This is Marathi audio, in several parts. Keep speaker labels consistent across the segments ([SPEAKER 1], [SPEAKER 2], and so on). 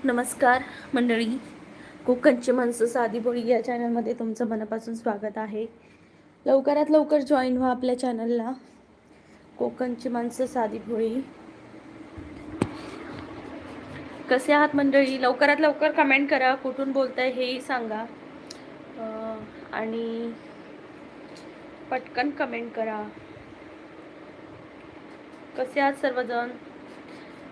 [SPEAKER 1] नमस्कार मंडळी, कोकणची माणसं साधी बोली या चॅनलमध्ये तुमचं मनापासून स्वागत आहे. लवकरात लवकर जॉईन व्हा आपल्या चॅनलला. कोकणची माणसं साधी भोळी. कसे आहात मंडळी? लवकरात लवकर कमेंट करा, कुठून बोलताय हेही सांगा आणि पटकन कमेंट करा. कसे आहात सर्वजण?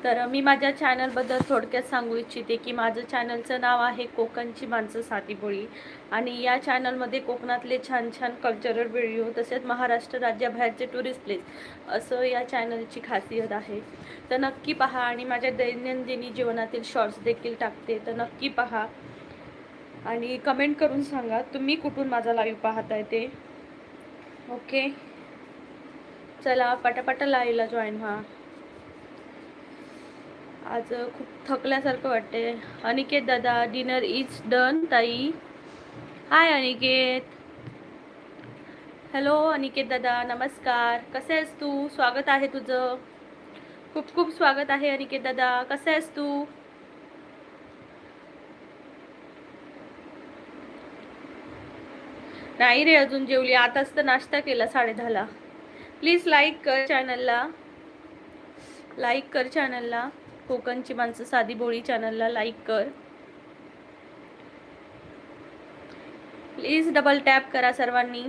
[SPEAKER 1] तर मी माझ्या चॅनलबद्दल थोडक्यात सांगू इच्छिते की माझं चॅनलचं नाव आहे कोकणची माणसं साधी बोली आणि या चॅनलमध्ये कोकणातले छान छान कल्चरल व्हिडिओ तसेच महाराष्ट्र राज्याबाहेरचे टुरिस्ट प्लेस असं या चॅनलची खासियत आहे. तर नक्की पहा आणि माझ्या दैनंदिनी जीवनातील शॉर्ट्स देखील टाकते, तर नक्की पहा आणि कमेंट करून सांगा तुम्ही कुठून माझा लाईव्ह पाहताय ते. ओके, चला पटापटा लाईव्हला जॉईन व्हा. आज खूप थकल्यासारखं वाटते. अनिकेत दादा, डिनर इज डन ताई. हाय अनिकेत. हॅलो अनिकेत दादा, नमस्कार. कसे आहेस तू? स्वागत आहे तुझं, खूप खूप स्वागत आहे अनिकेत दादा. कसे आहेस तू? नाही रे, अजून जेवली. आताच तर नाश्ता केला 10:30ला. प्लीज लाईक कर चॅनलला, लाईक कर चॅनलला. कोकणची माणसं साधी बोळी चॅनलला लाईक कर प्लीज. डबल टॅप करा सर्वांनी.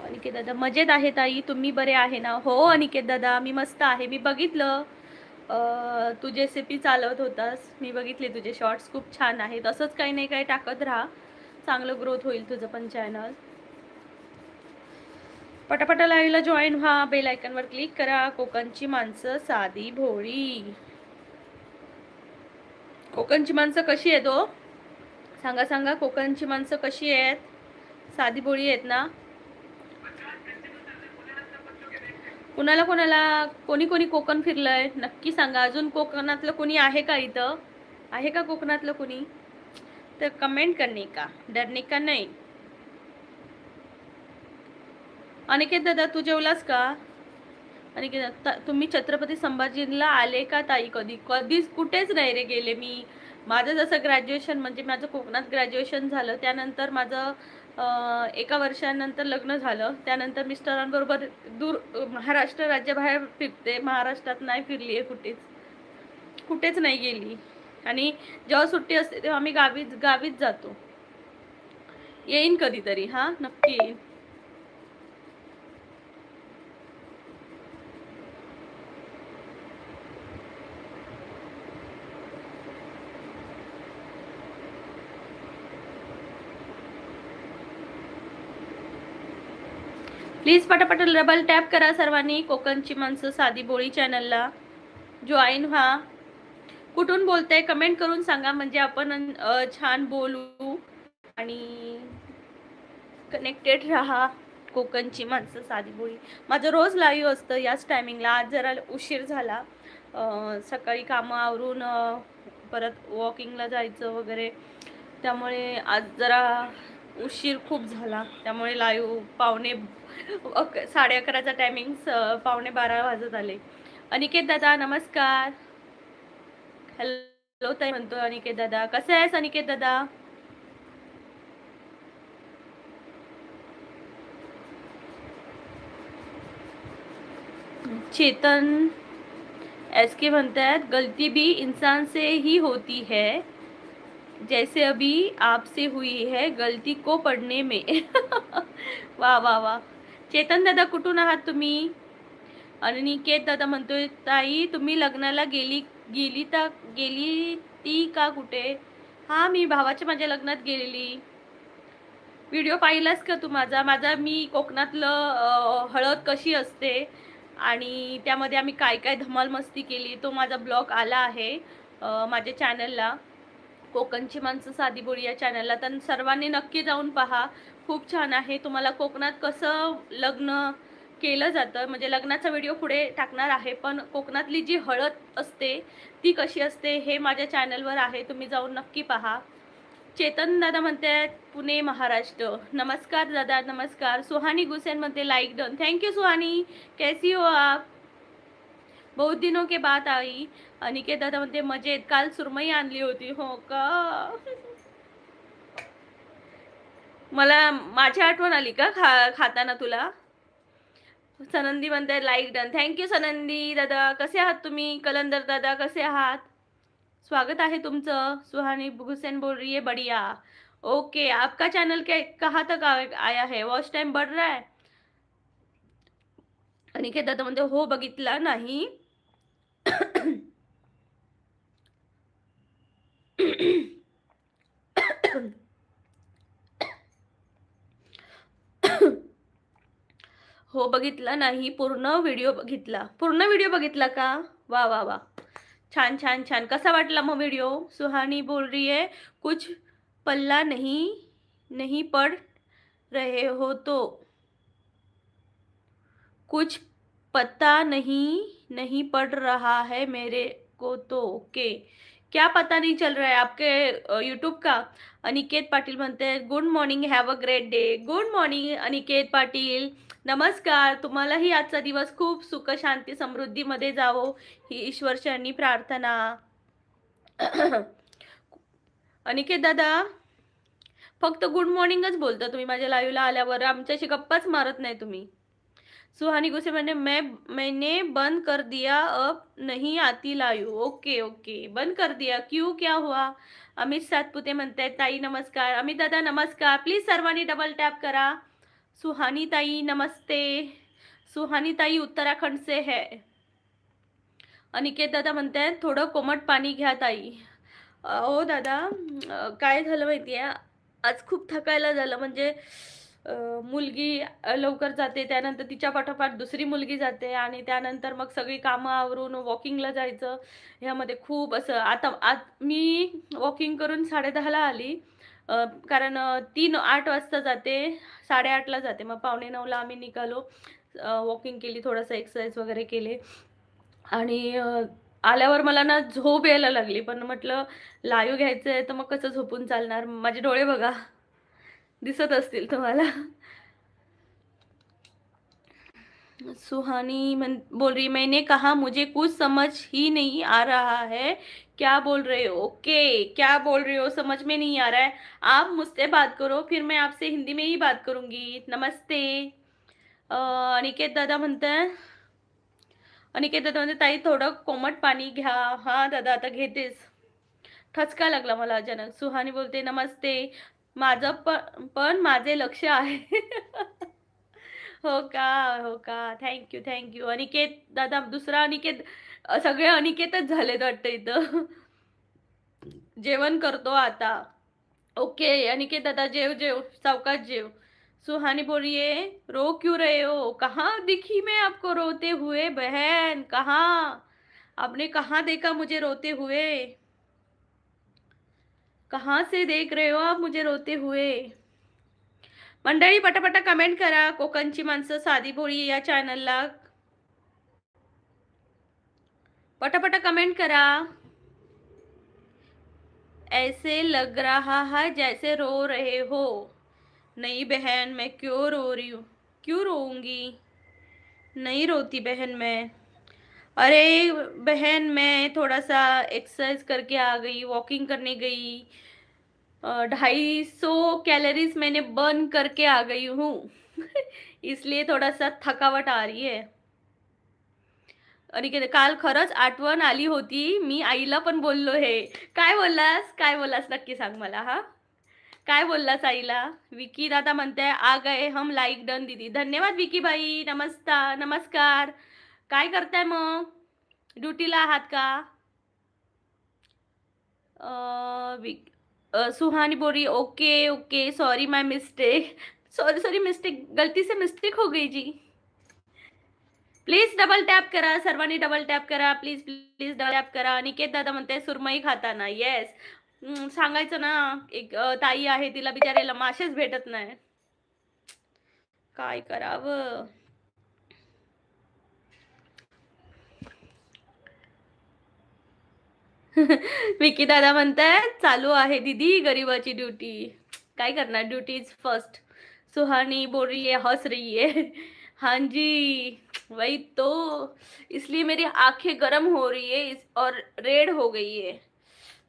[SPEAKER 1] अनिकेत दादा, मजेत आहे ताई, तुम्ही बरे आहे ना? हो अनिकेत दादा, मी मस्त आहे. मी बघितलं तू जेसीपी चालवत होतास, मी बघितले तुझे शॉर्ट्स, खूप छान आहेत. असंच काही नाही काही टाकत राहा, चांगलं ग्रोथ होईल तुझं पण चॅनल. पटापटा लाईव्हला जॉईन व्हा, बेल आयकॉनवर क्लिक करा. कोकणची माणसं साधी भोळी. कोकणची माणसं कशी आहेत हो? सांगा सांगा, कोकणची माणसं कशी आहेत? साधी भोळी आहेत ना? कुणाला कोणाला कोणी कोणी कोकण फिरलंय नक्की सांगा. अजून कोकणातलं कोणी आहे का? इथं आहे का कोकणातलं कोणी? तर कमेंट करणे का, डरणे का नाही. अनिकेत दादा, तू जेवलास का? अनिकेत दादा, तुम्ही छत्रपती संभाजीला आले का ताई? कधी कधीच कुठेच नाही रे गेले मी. माझं जसं ग्रॅज्युएशन, म्हणजे माझं कोकणात ग्रॅज्युएशन झालं, त्यानंतर माझं एका वर्षानंतर लग्न झालं. त्यानंतर मिस्टरांबरोबर दूर महाराष्ट्र राज्याबाहेर फिरते. महाराष्ट्रात नाही फिरली आहे कुठेच, कुठेच नाही गेली. आणि जेव्हा सुट्टी असते तेव्हा आम्ही गावीच जातो. येईन कधीतरी, हा नक्की येईन. प्लीज पटापट डबल टॅप करा सर्वांनी. कोकणची माणसं साधी बोळी चॅनलला जॉईन व्हा. कुठून बोलताय कमेंट करून सांगा, म्हणजे आपण छान बोलू आणि कनेक्टेड राहा. कोकणची माणसं साधी बोळी माझं रोज लाईव्ह असतं याच टायमिंगला. आज जरा उशीर झाला, सकाळी कामं आवरून परत वॉकिंगला जायचं वगैरे, त्यामुळे आज जरा उशीर खूप झाला. त्यामुळे लाईव्ह 11:30चा टायमिंग 11:15 वाजत आले. अनिकेत दादा नमस्कार. हॅलो ताई म्हणतो अनिकेत दादा. कसे आहेस अनिकेत दादा? चेतन एस के म्हणतात, गलती भी इंसान से ही होती है, जैसे अभी आपसे हुई है गलती को पढ़ने में. वा वा वा. चेतन दादा कुठून आहात तुम्ही? अनिकेत दादा म्हणतोय, ताई तुम्ही लग्नाला गेली ती का कुठे? हा, मी भावाच्या माझ्या लग्नात गेलेली. व्हिडिओ पाहिलास का तू माझा मी कोकणातलं हळद कशी असते आणि त्यामध्ये आम्ही काय काय धमाल मस्ती केली, तो माझा ब्लॉग आला आहे माझ्या चॅनलला, कोकणची माणसं साधी बोळी या चॅनलला. तर सर्वांनी नक्की जाऊन पहा, खूप छान आहे. तुम्हाला कोकणात कसं लग्न केलं जातं, म्हणजे लग्नाचा व्हिडिओ पुढे टाकणार आहे, पण कोकणातली जी हळद असते ती कशी असते हे माझ्या चॅनलवर आहे, तुम्ही जाऊन नक्की पहा. चेतन दादा म्हणतात पुणे महाराष्ट्र. नमस्कार दादा, नमस्कार. सुहानी गुसेन म्हणते लाईक डन. थँक्यू सुहानी, कैसी हो आप? बहुत दिनों के बाद आई. अनिकेत दादा म्हणते मजेत. काल सुरमई आणली होती. हो का? मला माझी आठवण आली का खाताना तुला? सनंदी म्हणते लाईक डन. थँक्यू सनंदी दादा. कसे आहात तुम्ही? कलंदर दादा कसे आहात? स्वागत आहे तुमचं. सुहानी हुसैन बोल रही है बढ़िया. ओके, आपका चैनल के कहाँ तक आया है? वॉच टाइम बढ़ रहा है? अनिकेत दादा म्हणते हो बघितला नाही. हो बघितला नाही, पूर्ण व्हिडिओ बघितला. पूर्ण व्हिडिओ बघितला का? वा वा वा, छान छान छान. कसा वाटला मग व्हिडिओ? सुहानी बोल रही है कुछ पल्ला नहीं नहीं पड़ रहे हो तो कुछ पता नहीं पड़ रहा है मेरे को तो. ओके, क्या पता नहीं चल रहा है आपके यूट्यूब का? अनिकेत पाटील म्हणते good morning, have a great day. Good morning Aniket Patil, नमस्कार. तुम्हालाही आजचा दिवस खूप सुख शांती समृद्धीमध्ये जावो ही ईश्वरचरणी प्रार्थना. अनिकेत दादा फक्त गुड मॉर्निंगच बोलता तुम्ही माझ्या लाईव्हला आल्यावर, आमच्याशी गप्पाच मारत नाही तुम्ही. सुहानी गुस्से मैंने मैंने बंद कर दिया, अब नहीं आती लाईव्ह. ओके ओके, बंद कर दिया, क्यों, क्या हुआ? अमित सातपुते म्हणतायत ताई नमस्कार. अमित दादा नमस्कार. प्लीज सर्वांनी डबल टॅप करा. सुहानी ताई नमस्ते. सुहानी ताई उत्तराखंड से है. अनिकेत दादा म्हणतायत थोडं कोमट पाणी घ्या ताई. हो दादा, काय झालं माहिती आहे, आज खूप थकायला झालं. म्हणजे मुलगी लवकर जाते, त्यानंतर तिच्या पाठोपाठ दुसरी मुलगी जाते आणि त्यानंतर मग सगळी कामं आवरून वॉकिंगला जायचं. ह्यामध्ये खूप असं आता मी वॉकिंग करून 10:30ला आली. कारण 8 वाजता जाते, 8:30ला जाते. मग 8:45ला आम्ही निघालो. वॉकिंग केली, थोडंसं एक्सरसाइज वगैरे केले आणि आल्यावर मला ना झोप यायला लागली. पण म्हटलं लाईव्ह घ्यायचं आहे तर मग कसं झोपून चालणार. माझे डोळे बघा, दिसत असतील तुम्हाला. सुहानी बोल रही मैंने कहा मुझे कुछ समझ ही नहीं आ रहा है. क्या बोल रहे हो? ओके, क्या बोल रहे हो समझ में नहीं आ रहा है. आप मुझसे बात करो, फिर मैं आपसे हिंदी में ही बात करूंगी. नमस्ते. अनिकेत दादा म्हणताय, अनिकेत दादा म्हणते ताई थोडं कोमट पाणी घ्या. हा दादा आता घेतेच. ठसका लागला मला अचानक. सुहानी बोलते नमस्ते. माझं पण माझे लक्ष आहे. हो का, हो का. Thank you thank you. अनिकेत दादा, दुसरा अनिकेत, सगळे अनिकेतच झालेत वाटतं इथं. जेवण करतो आता. ओके अनिकेत दादा, जेव जेव, सावकाश जेव. सुहानी बोल रही है रो क्यों रहे हो? कहाँ दिखी मैं आपको रोते हुए बहन? कहाँ आपने कहाँ देखा मुझे रोते हुए? कहाँ से देख रहे हो आप मुझे रोते हुए? मंडळी पटापटा कमेंट करा. कोकणची माणसं साधी भोळी या चॅनलला पटापटा कमेंट करा. ऐसे लग रहा है जैसे रो रहे हो. नहीं बहन, मैं क्यों रो रही हूँ? क्यों रोऊंगी? नहीं रोती बहन मैं. अरे बहन, मैं थोड़ा सा एक्सरसाइज करके आ गई, वॉकिंग करने गई. 250 कैलोरीज मैंने बर्न करके आ गई हूँ. इसलिए थोड़ा सा थकावट आ रही है. आणि काल खरंच आठवण आली होती. मी आईला पण बोललो हे. काय बोललास? काय बोललास नक्की सांग मला. हा, काय बोललास आईला? विकी दादा म्हणते आ गए हम, लाईक डन दीदी. धन्यवाद विकी भाई. नमस्कार. काय करताय मग? ड्युटीला आहात का? सुहानी बोल रही ओके ओके, सॉरी माय मिस्टेक. सॉरी मिस्टेक, गलती से मिस्टेक हो गई जी. प्लीज डबल टॅप करा. सर्वांनी डबल टॅप करा. प्लीज प्लीज डबल टॅप करा. अनिकेत दादा म्हणते सुरमई खाताना. येस, सांगायचं ना. एक ताई आहे, तिला बिचारायला मासेच भेटत नाही. काय करावं. विकी दादा म्हणताय चालू आहे दीदी गरीबाची ड्युटी. काय करणार, ड्युटी इज फर्स्ट. सुहानी बोल रही है, हंस रही है. हाँ जी, वही तो, इसलिए मेरी आंखें गर्म हो रही है और रेड हो गई है,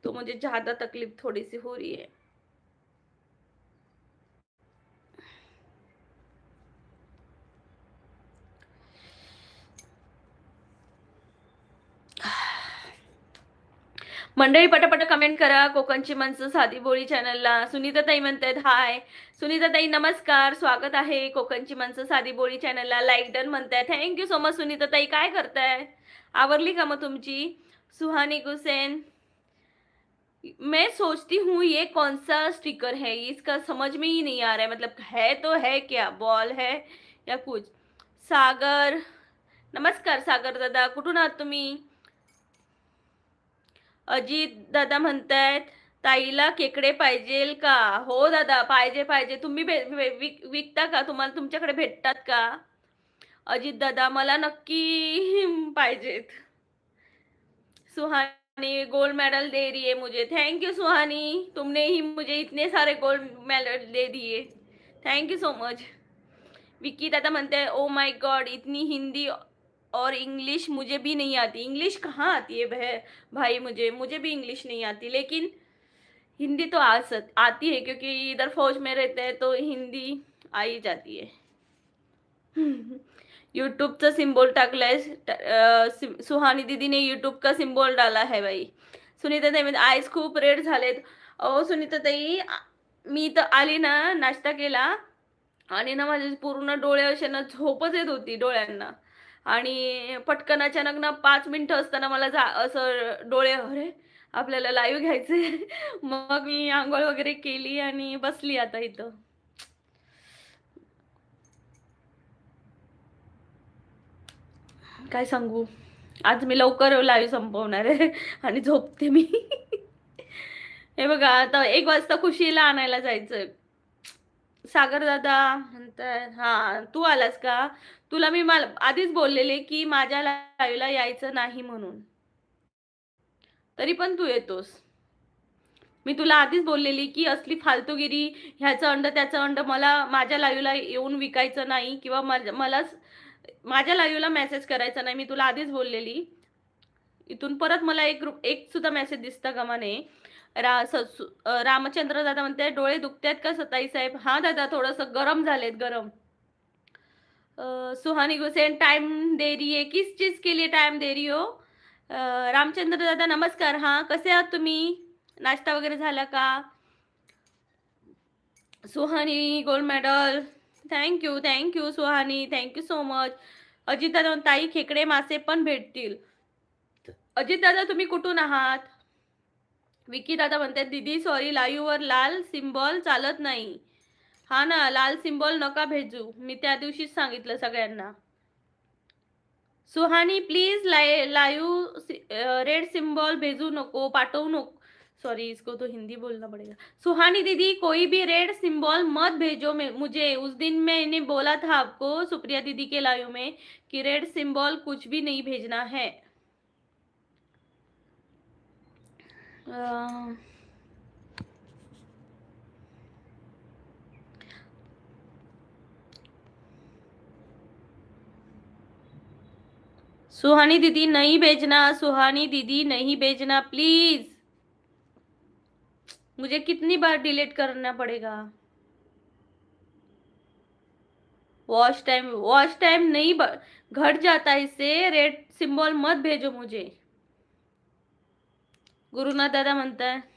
[SPEAKER 1] तो मुझे ज्यादा तकलीफ थोड़ी सी हो रही है। मंडळी पटापट कमेंट करा कोकणची माणसं साधी बोली चॅनलला. सुनीता ताई म्हणतायत हाय. सुनीता ताई नमस्कार, स्वागत आहे कोकणची माणसं साधी बोली चॅनलला. लाईक डन म्हणताय, थँक्यू सो मच सुनीता ताई. काय करताय, आवरली का मग तुमची? सुहानी गुसेन, मैं सोचती हूँ ये कौन सा स्टिकर है, इसका समझ में ही नहीं आ रहा है, मतलब है तो है क्या, बॉल है या कुछ. सागर, नमस्कार सागर दादा, कुठून आहात तुम्ही? अजित दादा म्हणतायत ताईला खेकडे पाहिजेल का? हो दादा, पाहिजे पाहिजे. तुम्ही विकता का? तुम्हाला तुमच्याकडे भेटतात का? अजित दादा, मला नक्की पाहिजेत. सुहानी गोल्ड मेडल दे रही है मुझे. थैंक यू सुहानी, तुमने ही मुझे इतने सारे गोल्ड मेडल दे दिए. Thank you so much. Vicky दादा म्हणते हैं ओ माय गॉड, इतनी हिंदी और इंग्लिश मुझे भी नहीं आती. इंग्लिश कहाँ आती है भाई, मुझे भी इंग्लिश नहीं आती, लेकिन हिंदी तो आती है, क्योंकि इधर फौज में रहते हैं तो हिंदी आ ही जाती है. यूट्यूबचा सिम्बॉल टाकलाय. सुहानी दीदीने यूट्यूब का सिम्बॉल डाला है भाई. सुनीता ताई म्हणजे आईज खूप रेड झालेत. अहो सुनीता ताई, मी तर आली ना, नाश्ता केला आणि ना माझे पूर्ण डोळे असे ना, झोपच येत होती डोळ्यांना. आणि पटकन अचानक ना 5 मिनिटं असताना मला असं डोळे, अरे आपल्याला लाईव्ह घ्यायचे. मग मी आंघोळ वगैरे केली आणि बसली आता इथं. काय सांगू, आज मी लवकर लाईव्ह संपवणार आहे आणि झोपते मी. हे बघा, आता 1 वाजता खुशीला आणायला जायचंय. सागर दादा म्हणतात हा, तू आलास का? तुला मी मला आधीच बोललेले की माझ्या लाईव्हला यायचं नाही म्हणून, तरी पण तू येतोस. मी तुला आधीच बोललेली की असली फालतूगिरी, ह्याचं अंड त्याचं अंड मला माझ्या लाईव्हला येऊन विकायचं नाही, किंवा मला माझ्या लाईव्हला मेसेज करायचा नाही. मी तुला आधीच बोललेली. इथून परत मला एक सुद्धा मेसेज दिसता कामा नये. रामचंद्र दादा म्हणते डोळे दुखतात का सताई साहेब? हा दादा, थोडस गरम झालेत, गरम. सुहानी गुसेन, टाइम दे रही है, किस चीज के लिए टाइम दे रही हो? रामचंद्र दादा नमस्कार. हा, कसे आहात तुम्ही? नाश्ता वगैरे झाला का? Suhani gold medal, thank you Suhani, thank you so much. Ajit Dada, ताई खेकडे मासे पण भेटतील. अजित दादा, तुम्ही कुठून आहात? विकी दादा म्हणतात दीदी सॉरी, लाईव्ह वर लाल सिम्बॉल चालत नाही. हा ना, लाल सिम्बॉल नका भेजू, मी त्या दिवशीच सांगितलं सगळ्यांना. Suhani please live red symbol भेजू नको, पाठवू नको. सॉरी, इसको तो हिंदी बोलना पड़ेगा. सुहानी दीदी, कोई भी रेड सिंबल मत भेजो मुझे. उस दिन मैंने बोला था आपको सुप्रिया दीदी के लाइव में कि रेड सिंबल कुछ भी नहीं भेजना है. सुहानी दीदी नहीं भेजना, सुहानी दीदी नहीं भेजना प्लीज. मुझे कितनी बार डिलीट करना पड़ेगा? वॉच टाइम नहीं घट जाता है इससे. रेड सिंबल मत भेजो मुझे. गुरुनाथ दादा म्हणता है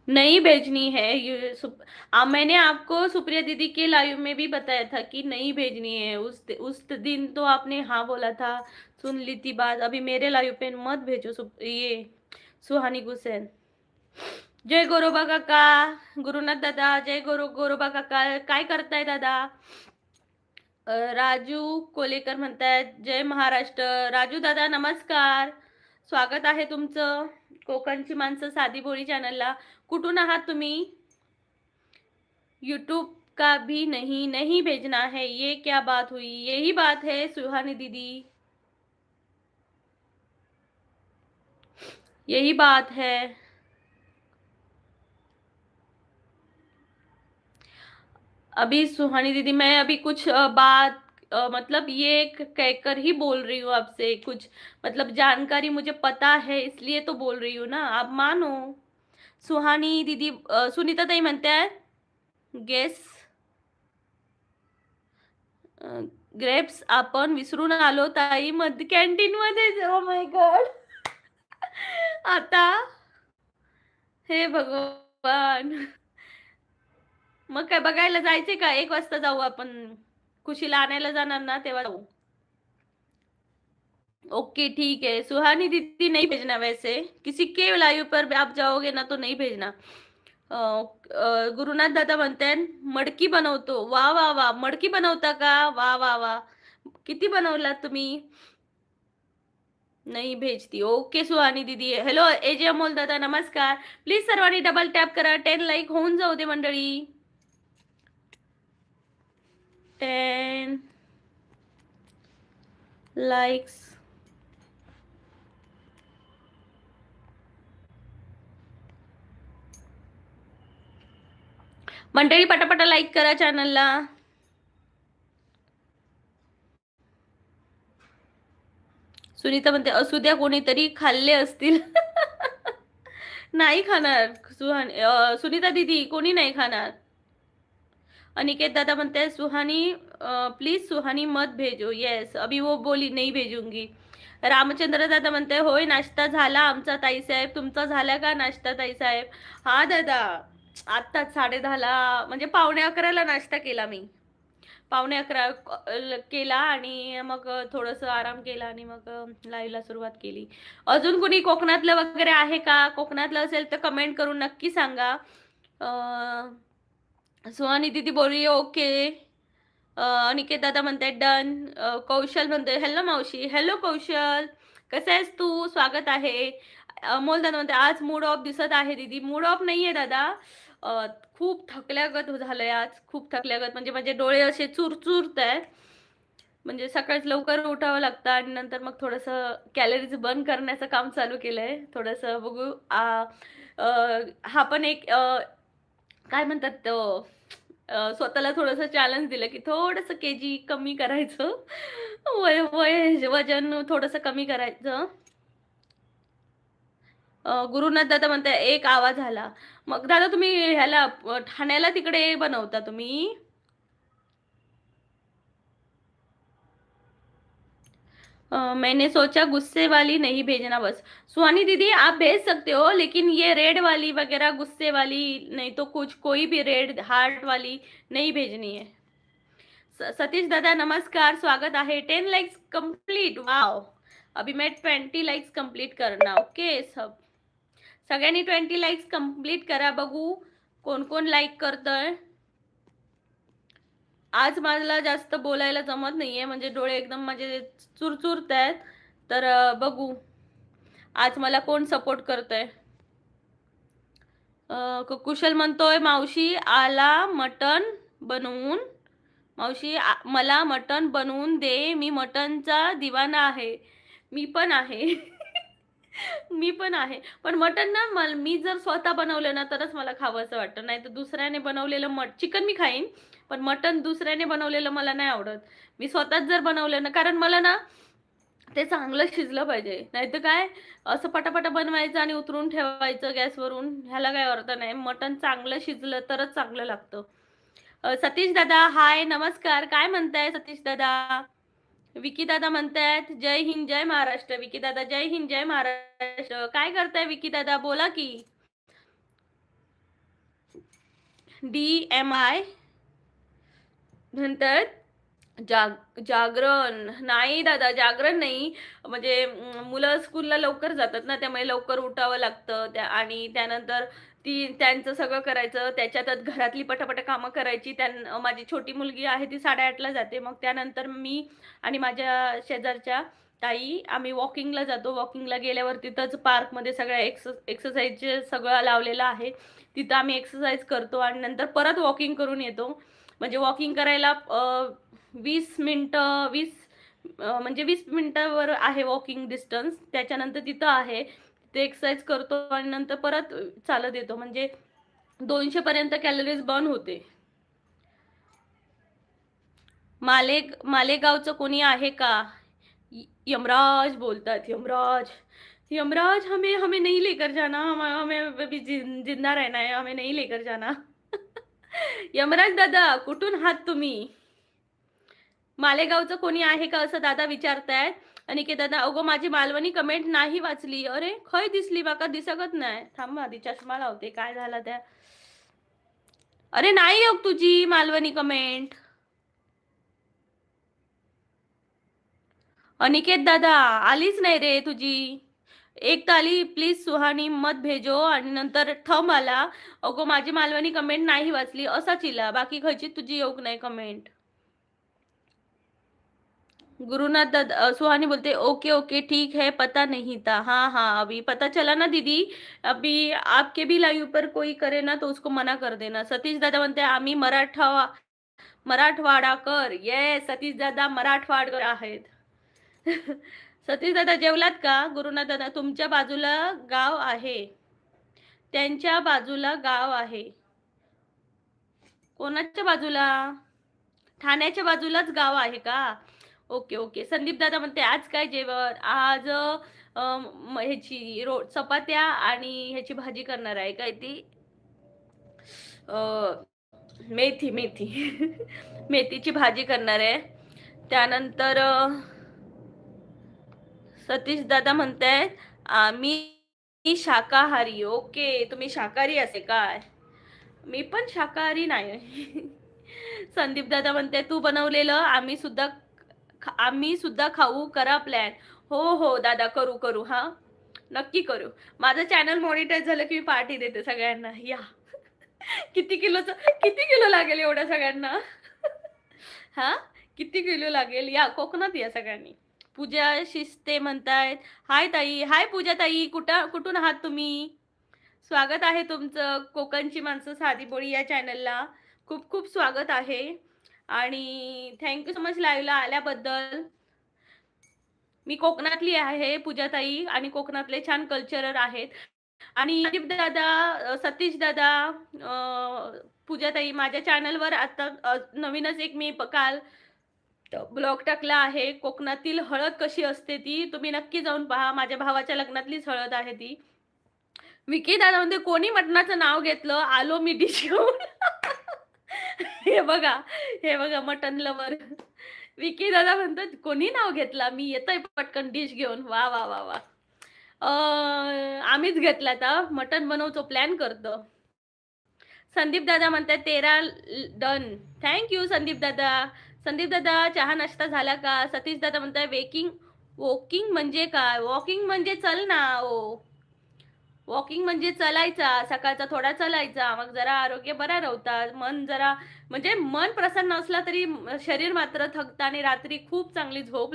[SPEAKER 1] नहीं भेजनी है. मैंने आपको सुप्रिया दीदी के लाइव में भी बताया था कि नहीं भेजनी है. उस दिन तो आपने हाँ बोला था, सुन ली थी बात. अभी मेरे लाइव पे मत भेजो ये सुहानी गुसेन. जय गोरोबा काका, गुरुनाथ दादा, जय गोरोबा काका. काय करताय दादा? राजू कोलेकर म्हणतायत जय महाराष्ट्र. राजू दादा नमस्कार, स्वागत आहे तुमचं कोकणची माणसं साधी बोली चॅनलला. कुठून आहात तुम्ही? यूट्यूब का भी नहीं भेजना है, ये क्या बात हुई? यही बात है सुहानी दीदी, यही बात है. अभी सुहानी दीदी मैं अभी कुछ बात मतलब ये कहकर ही बोल रही हूँ आपसे, कुछ मतलब जानकारी मुझे पता है इसलिए तो बोल रही हूँ ना, आप मानो। सुहानी दीदी सुनीता ताई म्हणते आहेत गेस ग्रेप्स आपण विसरून आलो ताई कॅन्टीन मध्ये। ओ माय गॉड आता हे भगवान, मग काय बघायला जायचे का? 1 वाजता जाऊ आपण, खुशीला आणायला जाणार ना तेव्हा जाऊ। ओके ठीक है, सुहानी दीदी नहीं भेजना, वैसे किसी के लाइव पर आप जाओगे ना तो नहीं भेजना। गुरुनाथ दादा म्हणतात मडकी बनवतो, वा वा वा, मडकी बनवता का? वा वा वा, किती बनवलात तुम्ही? नाही भेजती, ओके सुहानी दीदी। हॅलो एजे अमोल दादा नमस्कार, प्लीज सर्वांनी डबल टॅप करा, 10 लाईक होऊन जाऊ दे मंडळी। 10 लाईक्स मंडळी, पटापटा लाईक करा चॅनलला। सुनीता म्हणते असू द्या, कोणीतरी खाल्ले असतील नाही खाणार सुनीता दीदी, कोणी नाही खाणार। अनिकेत दादा म्हणते सुहानी प्लीज सुहानी मत भेजो, येस अभी वो बोली नहीं भेजूंगी। रामचंद्र दादा म्हणते होय नाश्ता झाला आमचा ताई साहेब, तुमचा झाला का नाश्ता ताई साहेब? हा दादा, आत्ताच 10:30ला म्हणजे 10:45ला नाश्ता केला मी, 10:45 केला आणि मग थोडंसं आराम केला आणि मग लाईव्हला सुरुवात केली। अजून कुणी कोकणातलं वगैरे आहे का? कोकणातलं असेल तर कमेंट करून नक्की सांगा। सुहानी दीदी बोलली ओके। अनिकेत दादा म्हणताय डन। कौशल म्हणतोय हॅलो मावशी, हॅलो कौशल, कसं आहेस तू? स्वागत आहे। अमोल दादा म्हणते आज मूड ऑफ दिसत आहे दीदी, मूड ऑफ नाहीये दादा, खूप थकल्यागत झालंय आज, खूप थकल्यागत म्हणजे माझे डोळे असे चुरचुरत आहेत, म्हणजे सकाळच लवकर उठावं लागतं आणि नंतर मग थोडंसं कॅलरीज बर्न करण्याचं काम चालू केलंय, थोडंसं बघू। हा पण एक काय म्हणतात तो स्वतःला थोडंसं चॅलेंज दिलं की थोडंसं केजी कमी करायचं, वजन थोडंसं कमी करायचं। गुरुनाथ दादा म्हणताय एक आवाज आला, मग दादा तुम्ही ह्याला ठाण्याला तिकडे बनवता तुम्ही? मैंने सोचा गुस्से वाली नहीं भेजना बस। सुहानी दीदी आप भेज सकते हो, लेकिन ये रेड वाली वगैरह गुस्से वाली नहीं तो कुछ कोई भी रेड हार्ट वाली नहीं भेजनी है। सतीश दादा नमस्कार, स्वागत आहे। 10 लाइक्स कंप्लीट, वाव, अभी मैं 20 लाइक्स कंप्लीट करना, ओके सब सगळ्यांनी 20 लाइक्स कंप्लीट करा, बघू कोण कोण लाईक करतंय। आज मला जास्त बोलायला जमत नाहीये, म्हणजे डोळे एकदम माझे चुरचुरत आहेत, तर बघू आज मला कोण सपोर्ट करतंय। कुशल म्हणतोय मावशी आला मटन बनवून, मावशी मला मटन बनवून दे, मी मटनचा दिवाना आहे। मी पण आहे मी पण आहे, पण मटन ना मी जर स्वतः बनवलं ना तरच मला खावंसं वाटतं, नाही तर दुसऱ्याने बनवलेलं चिकन मी खाईन, पण मटन दुसऱ्याने बनवलेलं मला नाही आवडत। मी स्वतःच जर बनवलं ना, कारण मला ना ते चांगलं शिजलं पाहिजे, नाही तर काय असं पटापटा बनवायचं आणि उतरून ठेवायचं गॅसवरून, ह्याला काय अर्थ नाही। मटन चांगलं शिजलं तरच चांगलं लागतं। सतीश दादा हाय नमस्कार, काय म्हणताय सतीश दादा? विकी दादा म्हणतायत जय हिंद जय महाराष्ट्र। विकी दादा जय हिंद जय महाराष्ट्र, काय करताय विकी दादा बोला की। DMI म्हणतात जागरण नाही दादा, जागरण नाही, म्हणजे मुलं स्कूलला लवकर जातात ना, त्यामुळे लवकर उठावं लागतं आणि त्यानंतर त्यांचं सगळं करायचं, त्याच्यातच घरातली पटापट कामं करायची। माझी छोटी मुलगी आहे ती 8:30ला जाते, मग त्यानंतर मी आणि माझ्या शेजारच्या ताई आम्ही वॉकिंगला जातो। वॉकिंगला गेल्यावर तिथंच पार्कमध्ये सगळ्या एक्सरसाइजचे सगळं लावलेलं आहे, तिथं आम्ही एक्सरसाइज करतो आणि नंतर परत वॉकिंग करून येतो। म्हणजे वॉकिंग करायला 20 मिनटं म्हणजे 20 मिनटावर आहे वॉकिंग डिस्टन्स, त्याच्यानंतर तिथं आहे ते एक्सरसाइज करतो आणि नंतर परत चालत येतो, म्हणजे 200 पर्यंत कॅलरीज बर्न होते। मालेगावचं कोणी आहे का? यमराज बोलतात, यमराज। यमराज, हमें हमें नहीं लेकर जाना, हमें अभी जिंदा रहना है, हमें नहीं लेकर जाना। यमराज दादा, कुठून आहात तुम्ही? मालेगावचं कोणी आहे का असं दादा विचारतायत। अनिकेत दादा, अगो माझी मालवणी कमेंट नाही वाचली। अरे खय दिसली, माका दिसत नाही। थांब आधी चष्मा लावते, काय झालं त्या। अरे नाही योग तुझी मालवणी कमेंट। अनिकेत दादा, आलीच नाही रे तुझी। एक ताली प्लीज सुहानी मत भेजो आणि नंतर थंब आला। अगो माझी मालवणी कमेंट नाही वाचली असा चिला, बाकी खयची तुझी योग नाही कमेंट। गुरुनाथ दादा, सुहानी बोलते ओके ओके ठीक है, पता नहीं था। हाँ हाँ, अभी पता चला ना दीदी। अभी आपके भी लाइव पर कोई करे ना तो उसको मना कर देना। सतीश दादा म्हणते आम्ही मराठवाडाकर। ये सतीश दादा मराठवाडकर आहेत। सतीश दादा जेवलात का? गुरुनाथ दादा, तुमच्या बाजूला गाव आहे, त्यांच्या बाजूला गाव आहे। कोणाच्या बाजूला? ठाण्याच्या बाजूलाच गाव आहे का? Okay okay. संदीप दादा म्हणते आज काय जेवण? आज ह्याची चपात्या आणि ह्याची भाजी करणार आहे, काय ती मेथी मेथी मेथीची भाजी करणार आहे। त्यानंतर सतीश दादा म्हणतायत आम्ही शाकाहारी। ओके, तुम्ही शाकाहारी असे काय? मी पण शाकाहारी नाही। संदीप दादा म्हणते तू बनवलेलं आम्ही सुद्धा खाऊ, करा प्लॅन। हो हो दादा, करू करू, हा नक्की करू। माझं चॅनल मॉनिटाईज झालं की मी पार्टी देते सगळ्यांना, या। किती किलो लागेल एवढ्या सगळ्यांना? हा, किती किलो लागेल? या कोकणात या सगळ्यांनी। पूजा शिस्ते म्हणतायत हाय ताई। हाय पूजा ताई, कुठून आहात तुम्ही? स्वागत आहे तुमचं कोकणची माणसं साधी बोळी या चॅनलला। खूप खूप स्वागत आहे आणि थँक्यू सो मच लाईव्हला आल्याबद्दल। मी कोकणातली आहे पूजाताई आणि कोकणातले छान कल्चरर आहेत। आणि दादा, सतीश दादा, पूजाताई, माझ्या चॅनलवर आता नवीनच एक मी काल ब्लॉग टाकला आहे, कोकणातील हळद कशी असते ती तुम्ही नक्की जाऊन पहा। माझ्या भावाच्या लग्नातलीच हळद आहे ती। विकी दादा म्हणते कोणी मटणाचं नाव घेतलं, आलो मी डिश घेऊन। हे बघा मटन लवर। विकी दादा म्हणतात कोणी नाव घेतला, मी येतोय पटकन डिश घेऊन। वा वा वा वा, आम्हीच घेतला आता, मटन बनवतो प्लॅन करतो। संदीप दादा म्हणतात 13 डन। थँक्यू संदीप दादा। संदीप दादा, चहा नाश्ता झाला का? सतीश दादा म्हणतात वॉकिंग म्हणजे काय? वॉकिंग म्हणजे चल ना ओ। वॉकिंग म्हणजे चलायचा, सकाळचा थोडा चलायचा, मग जरा आरोग्य बरा राहतात। मन जरा म्हणजे मन प्रसन्न असला तरी शरीर मात्र थकतं आणि रात्री खूप चांगली झोप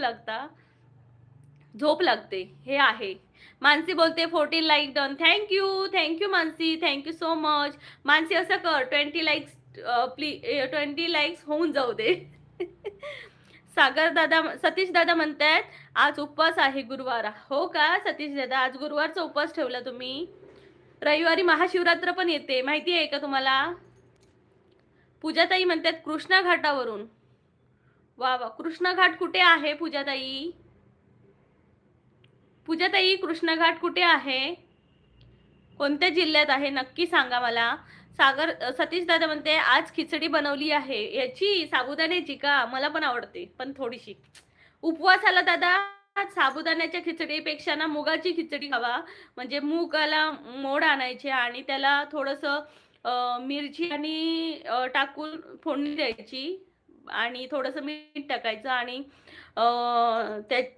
[SPEAKER 1] लागते, हे आहे। मानसी बोलते 14 like done. Thank you Mansi, thank you so much. Mansi असं कर 20 लाईक्स प्लीज, 20 लाईक्स होऊन जाऊ दे। सागर दादा, सतीश दादा म्हणतायत आज उपवास आहे गुरुवार। हो का सतीश दादा, आज गुरुवारचा उपवास ठेवला तुम्ही? रविवारी महाशिवरात्र पण येते, माहिती आहे का तुम्हाला? पूजाताई म्हणतात कृष्णा घाटावरून। वा वा, कृष्णा घाट कुठे आहे पूजाताई? पूजाताई, कृष्णा घाट कुठे आहे? कोणत्या जिल्ह्यात आहे नक्की सांगा मला। सतीश दादा म्हणते आज खिचडी बनवली आहे, याची साबुदाण्याची का? मला पण आवडते, पण थोडीशी। उपवासाला दादा साबुदाण्याच्या खिचडीपेक्षा ना मुगाची खिचडी खावा। म्हणजे मुगाला मोड आणायचे आणि त्याला थोडंसं मिरची आणि टाकून फोडणी द्यायची आणि थोडंसं मीठ टाकायचं आणि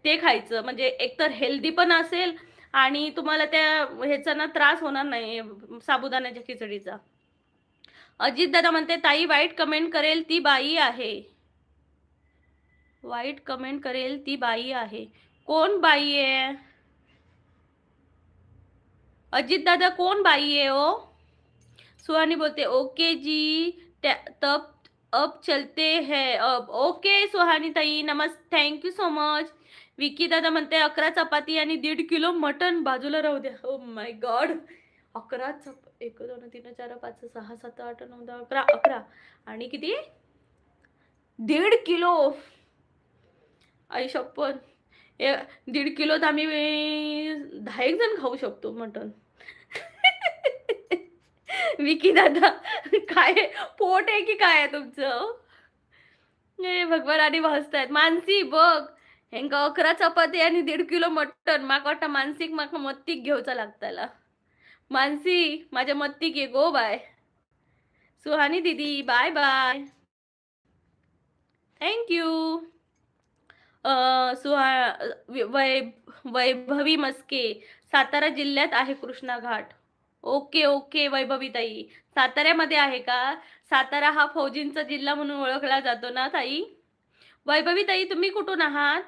[SPEAKER 1] ते खायचं। म्हणजे एकतर हेल्दी पण असेल आणि तुम्हाला त्या ह्याचा ना त्रास होणार नाही साबुदाण्याच्या खिचडीचा। अजित दादा म्हणते ताई वाईट कमेंट करेल ती बाई आहे। वाईट कमेंट करेल ती बाई आहे। कोण बाई आहे? अजित दादा कोण बाई आहे ओ? सुहानी बोलते ओके जी, तब अब चलते हैं अब। ओके सुहानी ताई, नमस्ते, थँक्यू सो मच। विकी दादा म्हणते 11 चपाती आणि 1.5 किलो मटन बाजूला राहू द्या। ओ माय गॉड, 11 1 2 3 4 5 6 7 8 9 10 11 आणि किती 1.5 किलो. आई शपथ. 1.5 किलोत आम्ही 10 एक जण खाऊ शकतो मटण. विकी दादा, काय पोट आहे की काय आहे तुमचं? हे भगवान आणि हसतायत. मानसी बघ, हेंका 11 चपाती आणि 1.5 किलो मटण. माका वाटतं मानसिक माका मत्तीक घेऊचा लागताला. मानसी माझ्या मत्तीक ये गो बाय. सुहानी दीदी बाय बाय. थँक्यू. सुहा वैभवी मस्के, सातारा जिल्ह्यात आहे कृष्णा घाट. ओके ओके वैभवी ताई, साताऱ्यामध्ये आहे का? सातारा हा फौजींचा जिल्हा म्हणून ओळखला जातो ना ताई. वैभवी ताई तुम्ही कुठून आहात?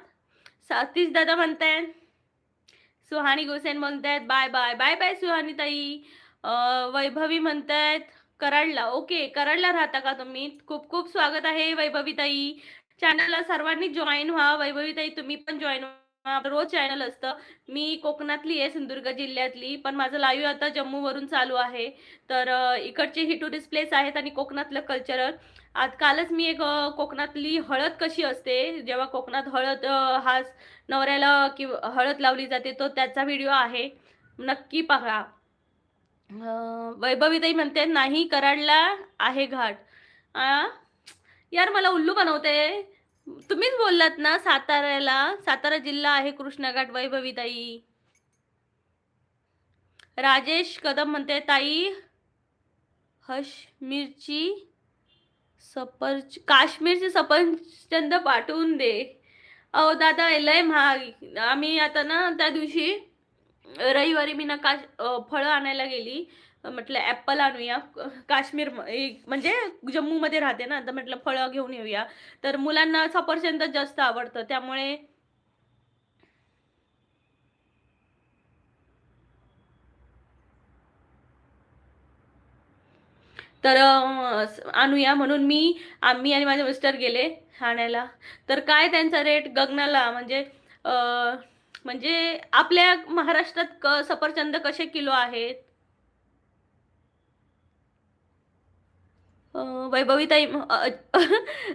[SPEAKER 1] सतीश दादा म्हणतायत. सुहानी गोसेन म्हणतायत bye bye bye bye Suhani ताई. वैभवी म्हणतायत कराडला. ओके, कराडला राहता का तुम्ही? खूप खूप स्वागत आहे वैभवी ताई. चॅनलला सर्वांनी जॉईन व्हा. वैभवी ताई तुम्ही पण जॉईन व्हा. रोज चॅनल असतं. मी कोकणातली आहे, सिंधुदुर्ग जिल्ह्यातली, पण माझं लाईव्ह आता जम्मूवरून चालू आहे. तर इकडचे ही टुरिस्ट प्लेस आहेत आणि कोकणातलं कल्चरल. आज कालच मी एक कोकणातली हळद कशी असते, जेव्हा कोकणात हळद हा नवऱ्याला किंवा हळद लावली जाते, तो त्याचा व्हिडिओ आहे, नक्की पहा. वैभवीताई म्हणते नाही कराडला आहे घाट. यार मला उल्लू बनवते. तुम्हीच बोललात ना साताऱ्याला, सातारा जिल्हा आहे कृष्णाघाट. वैभवीताई. राजेश कदम म्हणते ताई हश मिरची काश्मीरचे सफरचंद पाठवून दे. अहो दादा लय महाग. आम्ही आता ना त्या दिवशी रविवारी मी ना फळं आणायला गेली. म्हटलं ॲपल आणूया. काश्मीर म्हणजे जम्मूमध्ये राहते ना, तर म्हटलं फळं घेऊन येऊया. तर मुलांना सफरचंद जास्त आवडतं, त्यामुळे तर आणूया म्हणून आम्ही आणि माझे मिस्टर गेले आणायला. तर काय त्यांचा रेट गगनाला. म्हणजे आपल्या महाराष्ट्रात सफरचंद कसे किलो आहेत? वैभवी ताई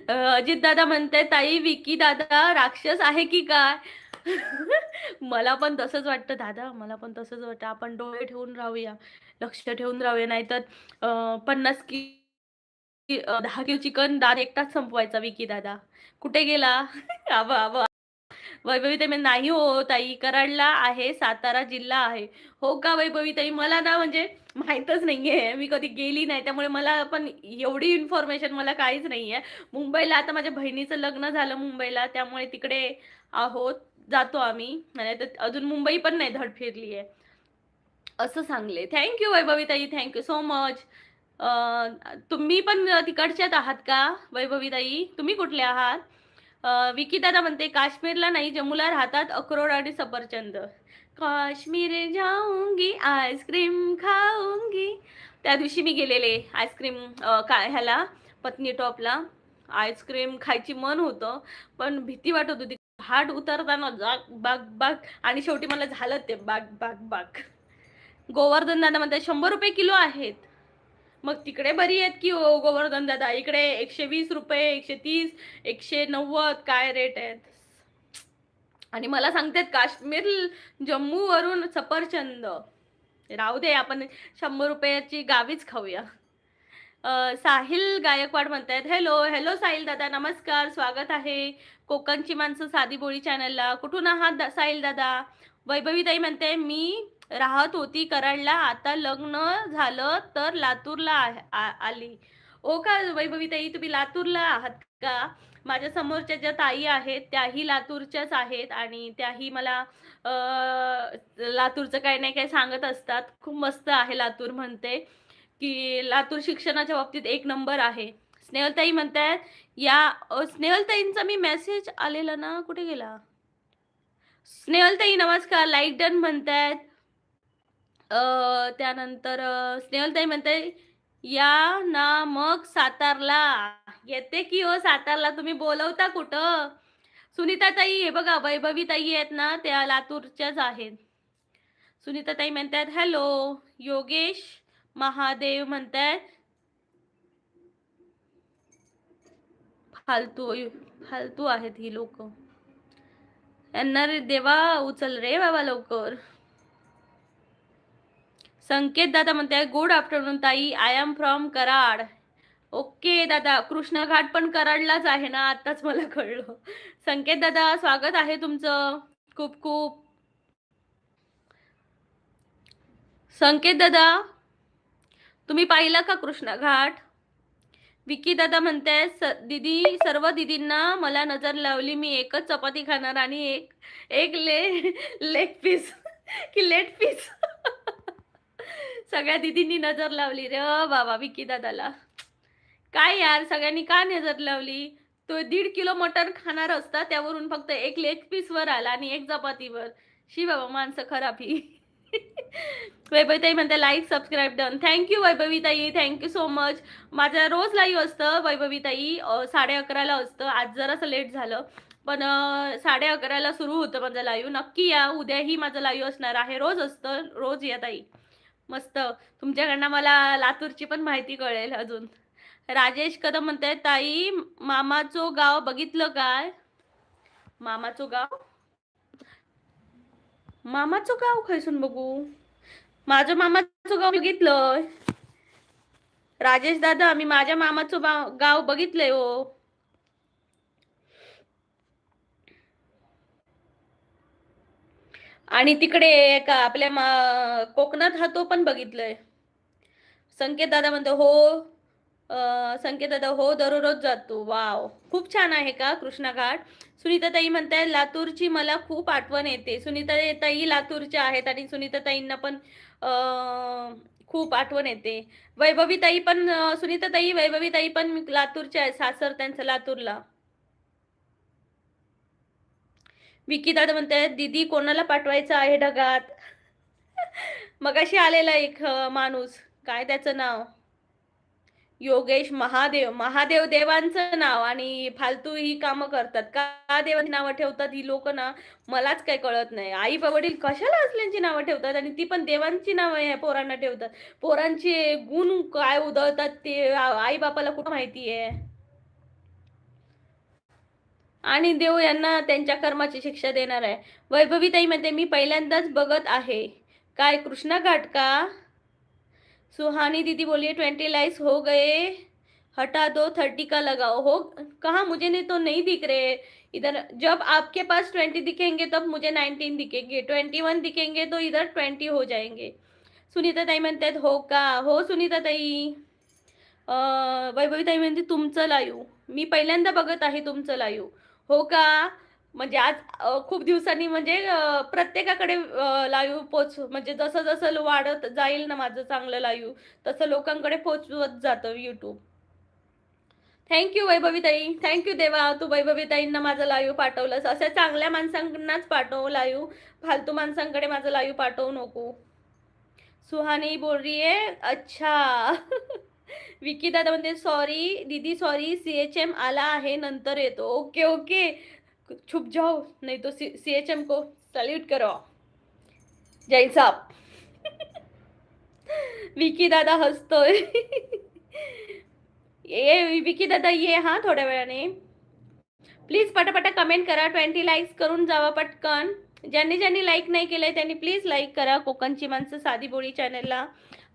[SPEAKER 1] अजित दादा म्हणते ताई विकी दादा राक्षस आहे की काय? मला पण तसंच वाटतं दादा, मला पण तसंच वाटतं. आपण डोळे ठेवून राहूया, लक्ष ठेवून राहूया, नाहीतर 10 किलो चिकन दादा एकटाच संपवायचा विकी दादा. कुठे गेला? आबा आबा. वैभवी ताई नाही हो ताई, कराडला आहे, सातारा जिल्हा आहे. हो का वैभवी ताई? मला ना म्हणजे माहीतच नाहीये. मी कधी गेली नाही, त्यामुळे मला पण एवढी इन्फॉर्मेशन मला काहीच नाहीये. मुंबईला आता माझ्या बहिणीचं लग्न झालं मुंबईला, त्यामुळे तिकडे आहोत, जातो आम्ही. नाही तर अजून मुंबई पण नाही धड फिरली आहे. असं सांगले. थँक्यू वैभवी ताई, थँक्यू सो मच. तुम्ही पण तिकडच्यात आहात का वैभवी ताई? तुम्ही कुठले आहात? विकी दादा म्हणते काश्मीरला नाही, जम्मूला राहतात अक्रोड आणि सफरचंद. काश्मीर जाऊंगी आईस्क्रीम खाऊंगी. त्या दिवशी मी गेलेले आईस्क्रीम काय ह्याला पत्नी टॉपला. आईस्क्रीम खायची मन होतं, पण भीती वाटत होती. घाट उतरताना जाग बाग बाग, आणि शेवटी मला झालं ते बाग बाग बाग. गोवर्धन दादा म्हणते 100 रुपये किलो आहेत. मग तिकडे बरी आहेत की हो गोवर्धन दादा. इकडे 120 रुपये, 130, 190 काय रेट आहेत. आणि मला सांगतात काश्मीर जम्मू वरून सफरचंद. राहू दे, आपण 100 रुपयाची गावीच खाऊया. साहिल गायकवाड म्हणतायत हॅलो हॅलो साहिल दादा नमस्कार, स्वागत आहे कोकणची माणसं साधी बोळी चॅनलला. कुठून आहात साहिल दादा? वैभवी ताई म्हणते मी राहत होती कराडला, आता लग्न झालं तर लातूरला आली. ओ का वैभवी ताई, तुम्ही लातूरला आहात का? माझ्या समोरच्या ज्या ताई आहेत त्याही लातूरच्याच आहेत, आणि त्याही मला लातूरचं काही नाही काही सांगत असतात. खूप मस्त आहे लातूर, म्हणते की लातूर शिक्षणाच्या बाबतीत एक नंबर आहे. स्नेहलताई म्हणतायत स्नेहलताईंचा मी मेसेज आलेला ना, कुठे गेला? स्नेहलताई नमस्कार, लाईक डन म्हणतायत. त्यानंतर स्नेहलताई म्हणताय या ना मग सातारला. येते की हो सातारला, तुम्ही बोलवता कुठं? सुनीताताई हे बघा, वैभवी ताई आहेत ना, त्या लातूरच्याच आहेत. सुनीताताई म्हणतात हॅलो. योगेश महादेव म्हणतायत फालतू फालतू आहेत ही लोक. यांना रे देवा उचल रे बाबा लवकर. संकेत दादा म्हणते गुड आफ्टरनून ताई, I am from Karad. Okay दादा, कृष्ण घाट पण कराडलाच आहे ना, आताच मला कळलं. संकेत दादा स्वागत आहे तुमचं खूप खूप. संकेत दादा तुम्ही पाहिला का कृष्णा घाट? विकी दादा म्हणते दीदी सर्व दीदींना मला नजर लावली, मी एकच चपाती खाणार आणि एक लेग पीस की लेट पीस. सगळ्या दीदींनी नजर लावली रे बाबा विकी दादाला. काय यार सगळ्यांनी का नजर लावली? तो 1.5 किलो मटन खाणार असता, त्यावरून फक्त एक लेग पीस वर आला आणि एक चपातीवर. शी बाबा माणसं खराब ही. वैभवीताई म्हणते लाईक सबस्क्राईब डन. थँक्यू वैभवीताई, थँक्यू सो मच. माझं रोज लाईव्ह असतं वैभवीताई, 11:30ला असतं. आज जरासं लेट झालं, पण 11:30ला सुरू होतं माझं लाईव्ह. नक्की या, उद्याही माझं लाईव्ह असणार आहे. रोज असतं, रोज या ताई. मस्त, तुमच्याकडनं मला लातूरची पण माहिती कळेल अजून. राजेश कदम म्हणते ताई मामाचं गाव बघितलं काय? मामाचं गाव, मामाचं गाव खैसून बघू? माझं मामाचं गाव बघितलंय राजेश दादा, मी माझ्या मामाचं गाव बघितलंय हो. आणि तिकडे का आपल्या कोकणात हा तो पण बघितलंय. संकेत दादा म्हणतो हो, संकेत दादा हो दररोज जातो. वाव, खूप छान आहे का कृष्णा घाट? सुनीता ताई म्हणताय लातूरची मला खूप आठवण येते. सुनीता ताई लातूरच्या आहेत आणि सुनीता ताईंना पण खूप आठवण येते. वैभवी ताई पण, सुनीता ताई वैभवी ताई पण लातूरच्या आहे, सासर त्यांचं लातूरला. विकी दादा म्हणताय दीदी कोणाला पाठवायचं आहे ढगात? मगाशी आलेला एक माणूस, काय त्याचं नाव? योगेश महादेव. महादेव देवांचं नाव, आणि फालतू ही कामं करतात. का देवांची नावं ठेवतात ही लोक ना, मलाच काही कळत नाही. आई वडील कशाला असल्यांची नावं ठेवतात, आणि ती पण देवांची नावं पोरांना ठेवतात. पोरांचे गुण काय उधळतात ते आई बापाला कुठं माहिती आहे? आणि देव यांना त्यांच्या कर्माची शिक्षा देणार आहे. वैभवी ताई म्हणते मी पहिल्यांदाच बघत आहे. काय कृष्णा घाट का? सुहानी दीदी बोलिए 20 लाइक्स हो गए, हटा दो 30 का लगाओ. हो कहा, मुझे नहीं तो नहीं दिख रहे इधर. जब आपके पास 20 दिखेंगे तब मुझे 19 दिखेंगे, 21 दिखेंगे तो इधर 20 हो जाएंगे. सुनीता ताई म्हणतात हो का? हो सुनीता ताई. वैभवी ताई म्हणते तुमचं लाईव्ह मी पहिल्यांदा बघत आहे, तुमचं लाईव्ह. हो का? म्हणजे आज खूप दिवसांनी, म्हणजे प्रत्येकाकडे लाईव्ह म्हणजे जसं जसं वाढत जाईल ना माझं चांगलं लाईव्ह, तसं लोकांकडे पोचवत जातं युट्यूब. थँक्यू वैभवीताई, थँक्यू देवा, तू वैभवीताईंना माझं लाईव्ह पाठवलंस. अशा चांगल्या माणसांनाच पाठव लाईव्ह, फालतू माणसांकडे माझं लाईव्ह पाठवू नको. सुहानी बोल रही है अच्छा. विकी दादा म्हणते सॉरी दीदी सॉरी, CHM आला आहे नंतर येतो. ओके ओके, छुप जाओ नहीं तो CHM को सल्यूट करो. जय साहब. विकी दादा हसतोय. ये विकी दादा ये हा थोड्या वेळाने. प्लीज पटापटा कमेंट करा, 20 लाईक्स करून जावा पटकन. ज्यांनी ज्यांनी लाईक नाही केलंय त्यांनी प्लीज लाईक करा. कोकणची माणसं साधी बोळी चॅनलला.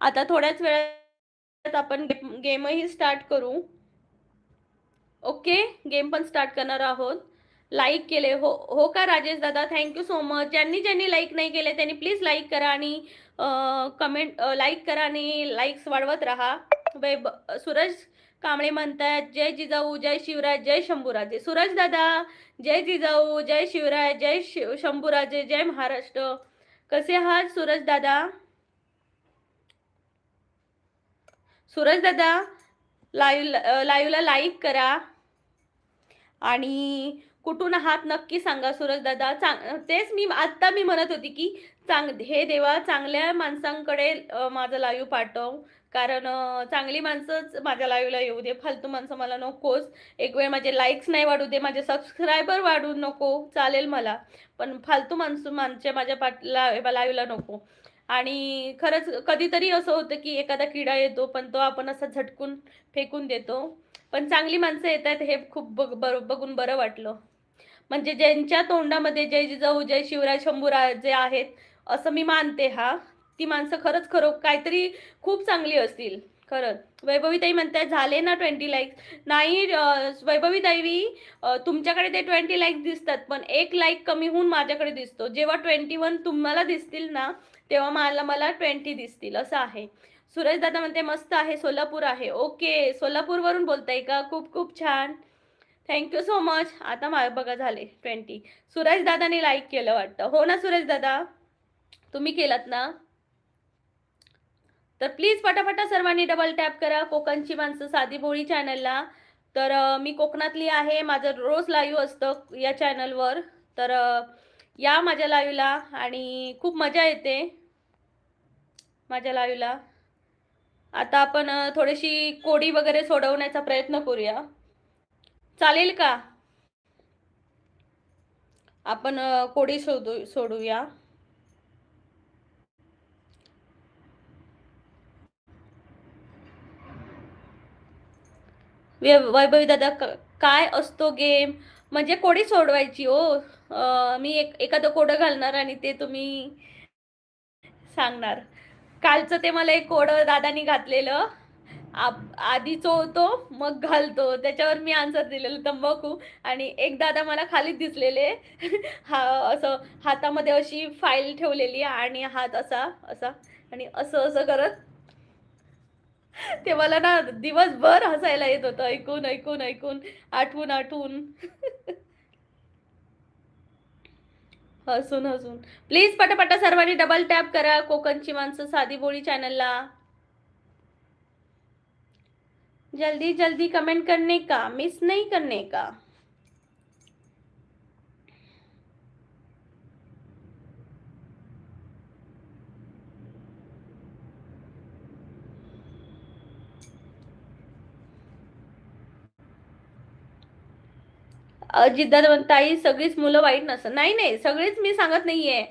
[SPEAKER 1] आता थोड्याच वेळात आपण गेमही स्टार्ट करू. ओके, गेम पण स्टार्ट करणार आहोत. लाईक केले हो का राजेश दादा? Thank you so much. ज्यांनी ज्यांनी लाईक नाही केले त्यांनी प्लीज लाईक करा आणि कमेंट लाईक करा आणि लाईक्स वाढवत राहा. सूरज कांबळे म्हणतात जय जिजाऊ जय शिवराज जय शंभूराजे. सूरज दादा जय जिजाऊ जय शिवराज जय शंभूराजे जय महाराष्ट्र. कसे आहात सूरज दादा? सूरज दादा लाईव्हला लाईक करा आणि कुठून आहात नक्की सांगा सूरज दादा. तेच मी म्हणत होती की हे देवा चांगल्या माणसांकडे माझं लाईव्ह पाठव, कारण चांगली माणसंच माझ्या लाईव्हला येऊ दे. फालतू माणसं मला नकोच. एक वेळ माझे लाईक्स नाही वाढू दे, माझे सबस्क्रायबर वाढू नको, चालेल मला, पण फालतू माणसं माझ्या लाईव्हला नको. आणि खरंच कधीतरी असं होतं की एखादा किडा येतो, पण तो आपण असा झटकून फेकून देतो. पण चांगली माणसं येतात हे खूप बघून बरं वाटलं. म्हणजे ज्यांच्या तोंडामध्ये जय जिजाऊ, जय शिवराय, शंभूराज जे आहेत, असं मी मानते हां. ती माणसं खरंच काहीतरी खूप चांगली असतील. खरंच. वैभवीताई म्हणतायत झाले ना 20 लाईक्स. नाही वैभवीताई तुमच्याकडे ते 20 लाईक्स दिसतात, पण 1 लाईक कमी होऊन माझ्याकडे दिसतो. जेव्हा 21 तुम्हाला दिसतील ना, तेव्हा मला 20 दिसतील असं आहे. सुरेश दादा म्हणते मस्त आहे, सोलापूर आहे. ओके, सोलापूरवरून बोलताय का? खूप खूप छान. Thank you so much. आता बघा झाले 20. सुरेश दादाने लाईक केलं वाटतं. हो ना सुरेश दादा? तुम्ही केलात ना? तर प्लीज पटापटा सर्वांनी डबल टॅप करा कोकणची माणसं साधी बोळी चॅनलला. तर मी कोकणातली आहे. माझं रोज लाईव्ह असतं या चॅनलवर. तर या माझ्या लाईव्हला आणि खूप मजा येते माझ्या लाईव्हला. आता आपण थोडीशी कोडी वगैरे सोडवण्याचा प्रयत्न करूया. चालेल का? आपण कोडी सोडूया. वैभवी दादा काय असतो गेम? म्हणजे कोडी सोडवायची हो. मी एखादं कोडं घालणार आणि ते तुम्ही सांगणार. कालचं ते मला एक कोडं दादानी घातलेलं. आधी चोळतो मग घालतो, त्याच्यावर मी आन्सर दिलेलं तंबाखू. आणि एक दादा मला खालीच दिसलेले हा असं हातामध्ये अशी फाईल ठेवलेली आणि हात असा असा आणि असं असं करत. ते मला ना दिवसभर हसायला येत होतं ऐकून ऐकून ऐकून, आठवून आठवून हसून हसून. प्लीज पटापटा सर्वांनी डबल टॅप करा कोकणची माणसं साधी बोळी चॅनलला. जल्दी जल्दी कमेंट करने का, मिस नहीं करने का. अजितदादा ताई सगळीच मुलं वाईट नसतात. नाही नाही, सगळीच मी सांगत नाहीये.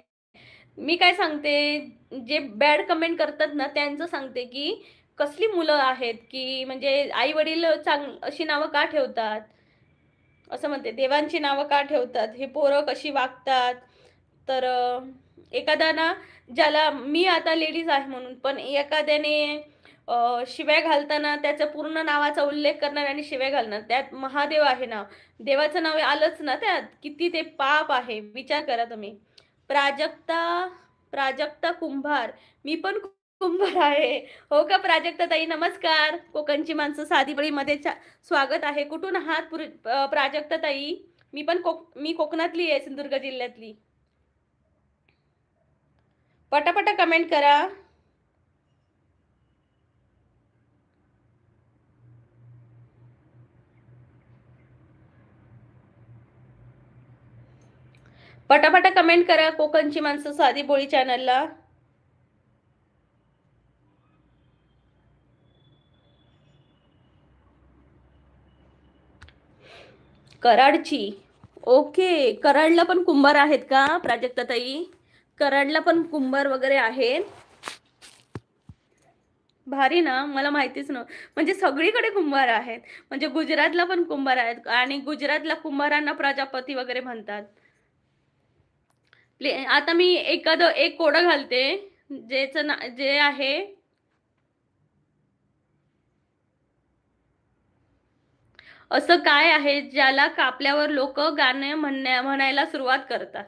[SPEAKER 1] मी काय सांगते, जे बॅड कमेंट करतात ना त्यांचं सांगते की कसली मुलं आहेत की म्हणजे आई वडील अशी नावं का ठेवतात, असं म्हणते. देवांची नावं का ठेवतात, हे पोरं कशी वागतात. तर एखादा ना, ज्याला मी आता लेडीज आहे म्हणून, पण एखाद्याने शिव्या घालताना त्याच्या पूर्ण नावाचा उल्लेख करणार आणि शिव्या घालणार, त्यात महादेव आहे नाव, देवाचं नाव आलंच ना त्यात, किती ते पाप आहे विचार करा तुम्ही. प्राजक्ता प्राजक्ता कुंभार, मी पण कुंभार आहे. हो का प्राजक्ता ताई? नमस्कार. कोकणची माणसं साधी मध्ये स्वागत आहे. कुठून आहात प्राजक्ता ताई? मी कोकणातली आहे, सिंधुदुर्ग जिल्ह्यातली. पटापटा कमेंट करा. पटापटा कमेंट करा कोकणची माणसं साधी बोळी चॅनलला. कराडची. ओके, कराडला पण कुंभार आहेत का प्राजक्ता ताई? कराडला पण कुंभार वगैरे आहेत. भारी ना, मला माहितीच नव्हतं. म्हणजे सगळीकडे कुंभार आहेत. म्हणजे गुजरातला पण कुंभार आहेत आणि गुजरातला कुंभारांना प्रजापती वगैरे म्हणतात. आता मी एखादं एक कोडं घालते, जे आहे असं काय आहे ज्याला कापल्यावर लोक गाणे म्हणायला सुरुवात करतात.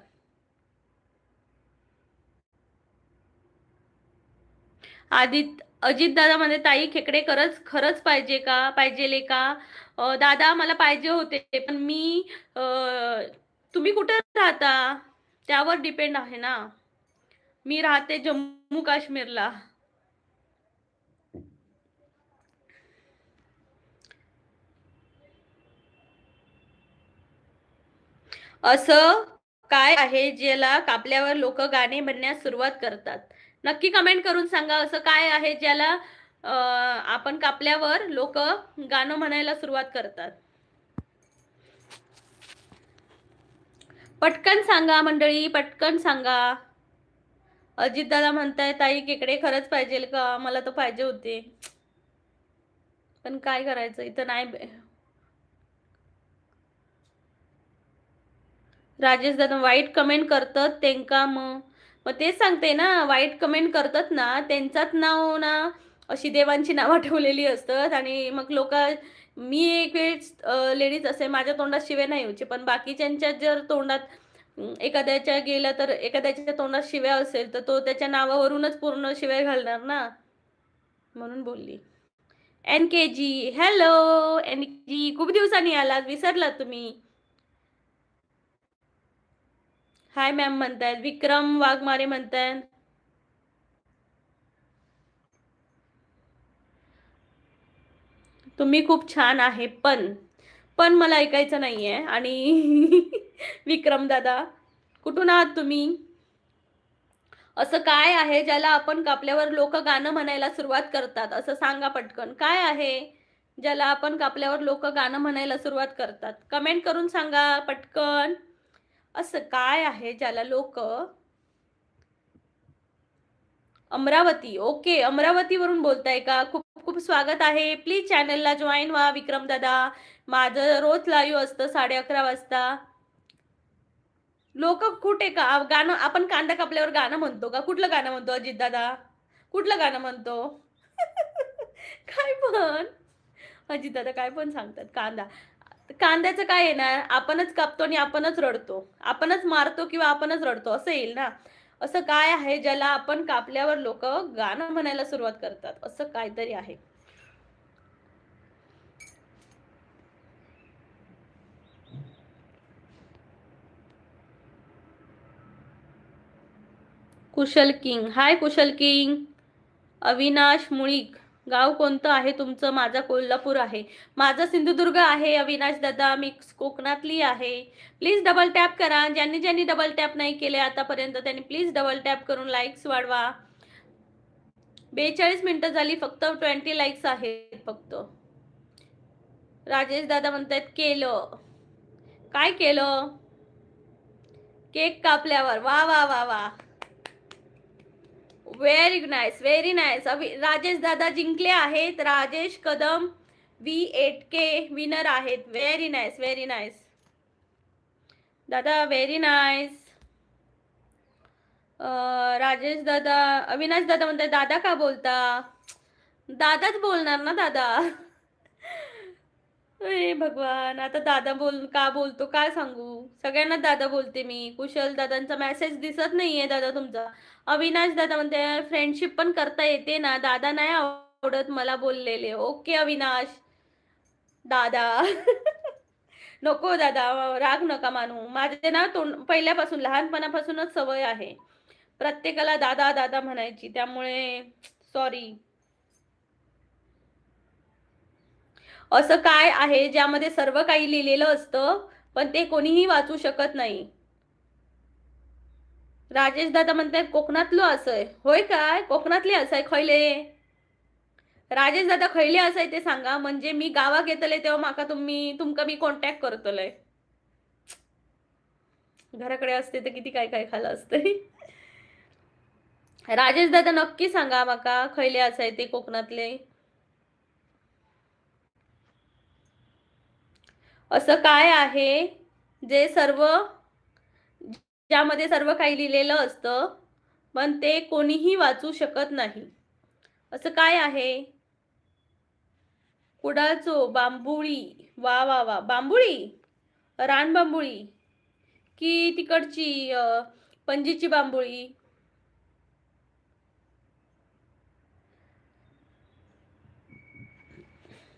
[SPEAKER 1] अजित दादा मध्ये ताई खेकडे खरंच पाहिजेले का? दादा मला पाहिजे होते, पण तुम्ही कुठे राहता त्यावर डिपेंड आहे ना. मी राहते जम्मू काश्मीरला. असं काय आहे ज्याला कापल्यावर लोक गाणे म्हणण्यास सुरुवात करतात? नक्की कमेंट करून सांगा, असं काय आहे ज्याला आपण कापल्यावर लोक गाणं म्हणायला सुरुवात करतात? पटकन सांगा मंडळी, पटकन सांगा. अजितदादा म्हणताय ताई खेकडे खरंच पाहिजे का? मला तर पाहिजे होते. पण काय करायचं इथं नाही. राजेश दादा वाईट कमेंट करतात त्यांका मग तेच सांगते ना, वाईट कमेंट करतात ना त्यांचाच नाव ना अशी देवांची नावं ठेवलेली असतात आणि मग लोक. मी एक वेळेस लेडीज असे माझ्या तोंडात शिवे नाही यायचे, पण बाकीच्यांच्या जर तोंडात एखाद्याच्या गेलं तर एखाद्याच्या तोंडात शिव्या असेल तर तो त्याच्या नावावरूनच पूर्ण शिव्या घालणार ना, म्हणून बोलली. एन के जी हॅलो. एन जी खूप दिवसांनी आलात, विसरलात तुम्ही. हाय मॅम म्हणतायत, विक्रम वाघमारे म्हणतायत. तुम्ही खूप छान आहे, पण मला ऐकायचं नाहीये. आणि विक्रम दादा कुठून आहात तुम्ही? असं काय आहे ज्याला आपण कापल्यावर लोक गाणं म्हणायला सुरुवात करतात? असं सांगा पटकन, काय आहे ज्याला आपण कापल्यावर लोक गाणं म्हणायला सुरुवात करतात? कमेंट करून सांगा पटकन. असं काय आहे ज्याला लोक. अमरावती, ओके, अमरावतीवरून बोलताय का? खूप खूप स्वागत आहे. प्लीज चॅनलला जॉईन व्हा विक्रम दादा. माझं रोज लाईव्ह असतं 11:30 वाजता. लोक कुठे का गाणं, आपण कांदा कापल्यावर गाणं म्हणतो का? कुठलं गाणं म्हणतो अजित दादा? कुठलं गाणं म्हणतो? काय पण अजित दादा काय पण सांगतात. कांद्याचं काय येणार? आपणच कापतो आणि आपणच रडतो, आपणच मारतो किंवा आपणच रडतो असं येईल ना. असं काय आहे ज्याला आपण कापल्यावर लोक गाणं म्हणायला सुरुवात करतात? असं काहीतरी आहे. कुशल किंग, हाय कुशल किंग. अविनाश मुळीक, गाव कोणतं आहे तुमचं? माझा कोल्हापूर आहे. माझा सिंधुदुर्ग आहे अविनाश दादा, मी कोकणातली आहे. प्लीज डबल टॅप करा. ज्यांनी ज्यांनी डबल टॅप नाही केले आतापर्यंत त्यांनी प्लीज डबल टॅप करून लाईक्स वाढवा. 42 मिनिटं झाली, फक्त 20 लाईक्स आहेत फक्त. राजेश दादा म्हणतात केलं. काय केलं? केक कापल्यावर. वा वा वा वा, very nice, very nice. Rajesh दादा जिंकले आहेत. राजेश कदम V8K विनर आहेत. व्हेरी नाईस, व्हेरी नाईस दादा, व्हेरी नाईस. राजेश दादा, अविनाश दादा म्हणतात दादा का बोलता? दादाच बोलणार ना दादा. अरे भगवान, आता दादा का बोलतो काय सांगू? सगळ्यांना दादा बोलते मी. कुशल दादांचा मेसेज दिसत नाहीये दादा तुमचा. अविनाश दादा म्हणते फ्रेंडशिप पण करता येते ना दादा, नाही आवडत मला बोललेले. ओके अविनाश दादा. नको दादा, राग नका मानू. माझे ना पहिल्यापासून लहानपणापासूनच सवय आहे प्रत्येकाला दादा दादा म्हणायची, त्यामुळे सॉरी. असं काय आहे ज्यामध्ये सर्व काही लिहिलेलं असतं पण ते कोणीही वाचू शकत नाही? राजेश दादा म्हणतात कोकणातलं असंय. होय काय? कोकणातले असाय खैले? राजेश दादा खैले असाय ते सांगा, म्हणजे मी गावात येतले तेव्हा माका तुमका मी कॉन्टॅक्ट करतले. घराकडे असते तर किती काय काय खाल्लं असतंय. राजेश दादा नक्की सांगा माका खैले असाय ते कोकणातले. असं काय आहे ज्यामध्ये सर्व काही लिहिलेलं असतं पण ते कोणीही वाचू शकत नाही? असं काय आहे? कुडाचो बांबुळी, वा वा वा, बांबुळी, रानबांबुळी की तिकडची पणजीची बांबुळी?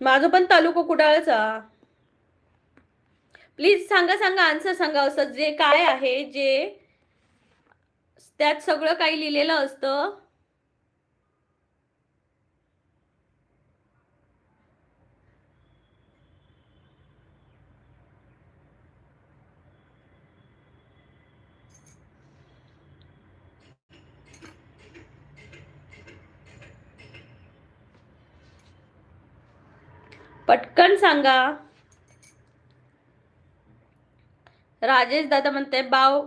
[SPEAKER 1] माझं पण तालुका कुडाळचा. प्लीज सांगा सांगा, आन्सर सांगा. असं जे काय आहे जे त्यात सगळं काही लिहिलेलं असतं. पटकन सांगा. राजेश दादा म्हणते बाव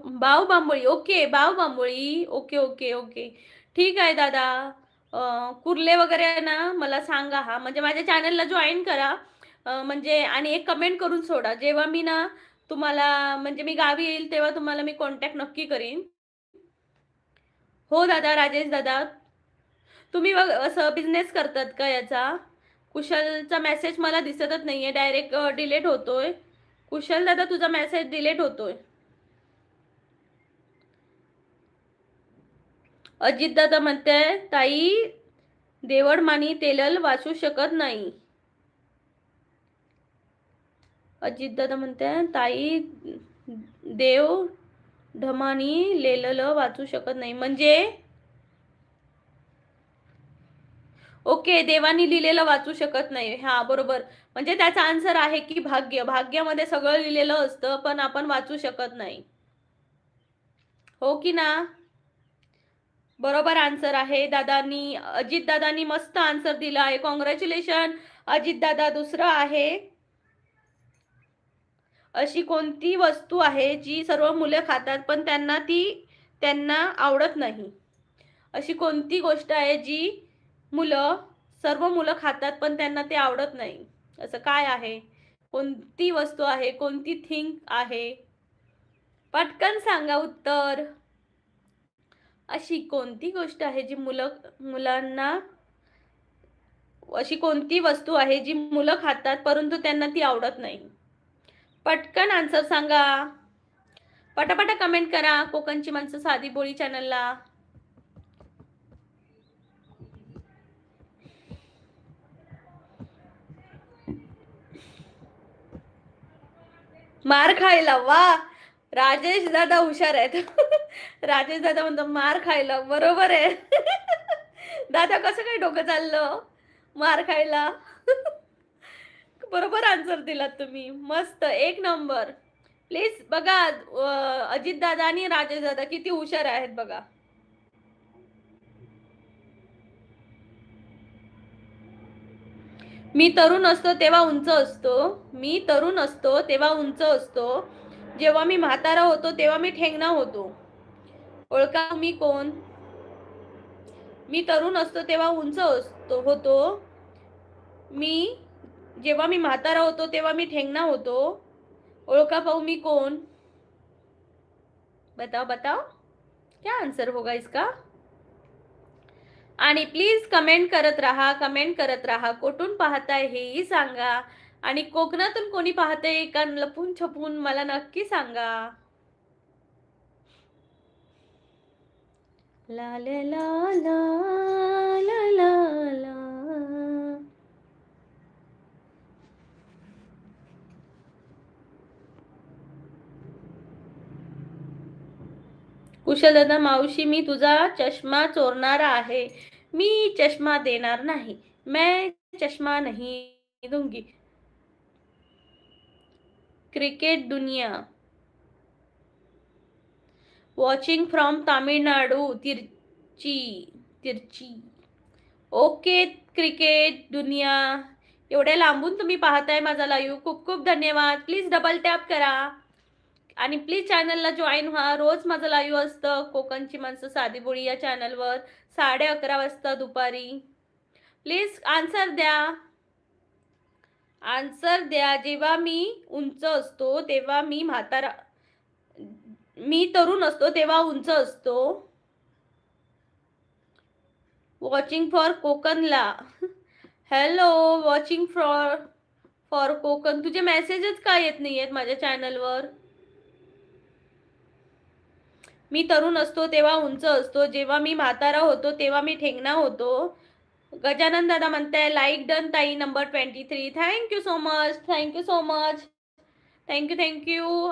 [SPEAKER 1] बांबोळी. ओके, बाव बांबोळी. ओके ओके ओके, ठीक आहे दादा. कुर्ले वगैरे ना मला सांगा हा, म्हणजे माझ्या चॅनलला जॉईन करा. म्हणजे आणि एक कमेंट करून सोडा. जेव्हा मी ना तुम्हाला म्हणजे मी गावी येईल तेव्हा तुम्हाला मी कॉन्टॅक्ट नक्की करीन. हो दादा, राजेश दादा, तुम्ही असं बिझनेस करतात का याचा? कुशलचा मेसेज मला दिसतच नाहीये, डायरेक्ट डिलीट होतोय. कुशल दादा, तुझा मेसेज डिलीट होतोय. अजित दादा म्हणते ताई देवडमानी तेलल वाचू शकत नाही. अजित दादा म्हणते ताई देव ढमानी लेलल वाचू शकत नाही म्हणजे ओके, देवानी लिहिलेलं वाचू शकत नाही. हा बरोबर, म्हणजे त्याचा आन्सर आहे की भाग्य. भाग्यामध्ये सगळं लिहिलेलं असतं पण आपण वाचू शकत नाही. हो की ना? बरोबर आन्सर आहे दादांनी. अजित दादांनी मस्त आन्सर दिला आहे. कॉंग्रॅच्युलेशन अजित दादा. दुसरं आहे, अशी कोणती वस्तू आहे जी सर्व मुलं खातात पण त्यांना आवडत नाही? अशी कोणती गोष्ट आहे जी सर्व मुलं खातात पण त्यांना ते आवडत नाही? असं काय आहे? कोणती वस्तू आहे? कोणती थिंग आहे? पटकन सांगा उत्तर. अशी कोणती गोष्ट आहे जी मुलांना अशी कोणती वस्तू आहे जी मुलं खातात परंतु त्यांना ती आवडत नाही? पटकन आन्सर सांगा. पटापटा कमेंट करा कोकणची माणसं साधी बोळी चॅनलला. मार खायला. वा, राजेश दादा हुशार आहेत. राजेश दादा म्हणतो मार खायला. बरोबर आहे. दादा कसं काय डोकं चाललं मार खायला? बरोबर आन्सर दिलात तुम्ही. मस्त, एक नंबर. प्लीज बघा अजित दादा आणि राजेश दादा किती हुशार आहेत बघा. मी तरुण असतो तेव्हा उंच असतो. मी तरुण असतो तेव्हा उंच असतो. जेव्हा मी म्हातारा होतो तेव्हा मी ठेंगणा होतो. ओळखा मी कोण? मी तरुण असतो तेव्हा उंच होतो. जेव्हा मी म्हातारा होतो तेव्हा मी ठेंगणा होतो. ओळखा पाहू मी कोण? बताओ बताओ, क्या आंसर होगा इसका? आणि प्लीज कमेंट करत राहा, कमेंट करत राहा. कुठून पाहताय हेही सांगा आणि कोकणातून कोणी पाहतंय का लपून छपून मला नक्की सांगा. ला ला ला ला ला ला ला. कुशल दादा, मावशी मी तुझा चष्मा चोरणारा आहे. मी चष्मा देणार नाही. मैं चष्मा नहीं दूंगी. Cricket Duniya watching from Tamil Nadu, Trichy. Okay cricket Duniya, एवढ्या लांबून तुम्ही पाहताय माझा लाईव्ह, खूप खूप धन्यवाद. प्लीज डबल टॅप करा आणि प्लीज चॅनलला जॉईन व्हा. रोज माझं लाईव्ह असतं कोकणची माणसं साधी बोळी या चॅनलवर 11:30 वाजता दुपारी. प्लीज आन्सर द्या, आन्सर द्या. जेव्हा मी उंच असतो तेव्हा मी तरुण असतो तेव्हा उंच असतो. वॉचिंग फॉर कोकणला. Hello, watching for Konkan. तुझे मेसेजेस का येत नाही आहेत माझ्या चॅनलवर? मी तरुण असतो तेव्हा उंच असतो. जेव्हा मी म्हातारा होतो तेव्हा मी ठेंगणा होतो. गजानन दादा म्हणताय लाईक डन ताई number 23. Thank you so much, thank you so much, thank you.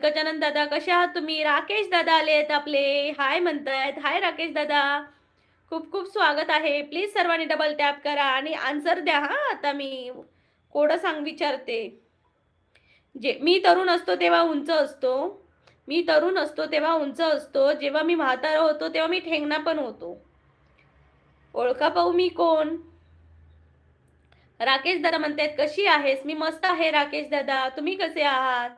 [SPEAKER 1] Gajanan दादा कसे आहात तुम्ही? राकेश दादा आले आहेत आपले, हाय म्हणतायत. हाय राकेश दादा, खूप खूप स्वागत आहे. प्लीज सर्वांनी डबल टॅप करा आणि आन्सर द्या. हा, आता मी कोड विचारते. मी तरुण असतो तेव्हा उंच असतो. मी तरुण असतो तेव्हा उंच असतो. जेव्हा मी म्हातारा होतो तेव्हा मी ठेंगणा पण होतो. ओळखा पाहू मी कोण? राकेश दादा म्हणतायत कशी आहेस? मी मस्त आहे राकेश दादा, तुम्ही कसे आहात?